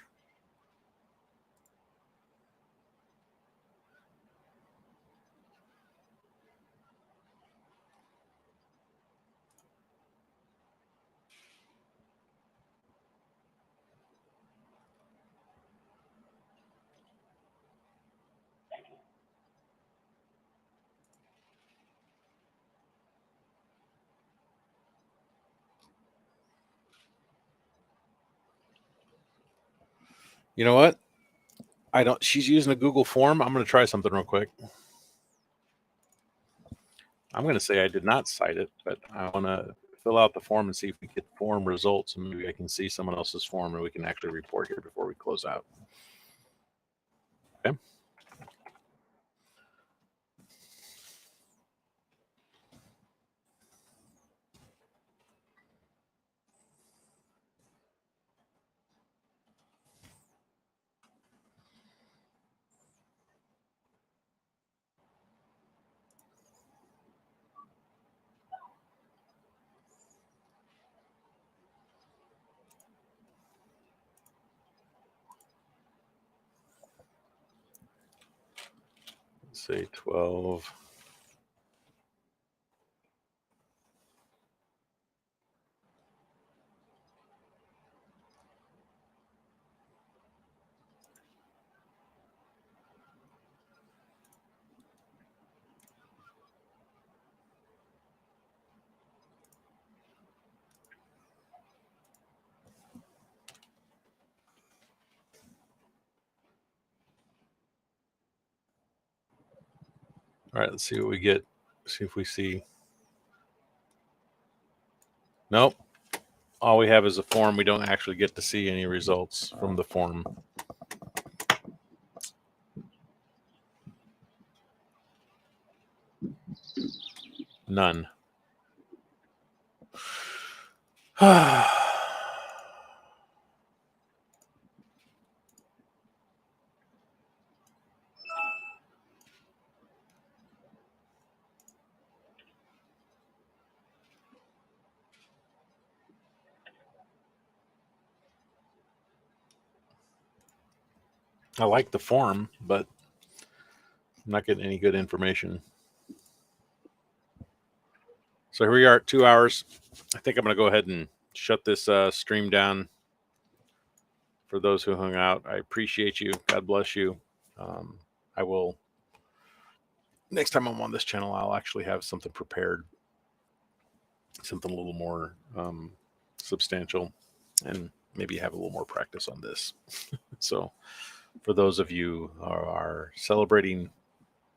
You know what? She's using a Google form. I'm going to try something real quick. I'm going to say I did not cite it, but I want to fill out the form and see if we get form results, and maybe I can see someone else's form and we can actually report here before we close out. Okay. Let's say 12. All right, let's see what we get. See if we see. Nope. All we have is a form. We don't actually get to see any results from the form. None. I like the form, but I'm not getting any good information. So here we are at 2 hours. I think I'm going to go ahead and shut this stream down. For those who hung out, I appreciate you. God bless you. I will, next time I'm on this channel, I'll actually have something prepared, something a little more substantial, and maybe have a little more practice on this. So, for those of you who are celebrating,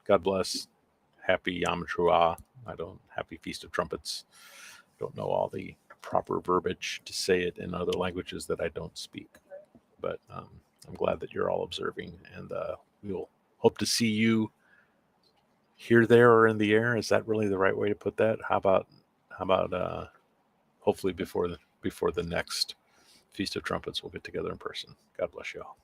God bless. Happy Yom Teruah. Happy Feast of Trumpets. Don't know all the proper verbiage to say it in other languages that I don't speak, but I'm glad that you're all observing, and we'll hope to see you here, there, or in the air. Is that really the right way to put that? How about hopefully before the next Feast of Trumpets, we'll get together in person. God bless you all.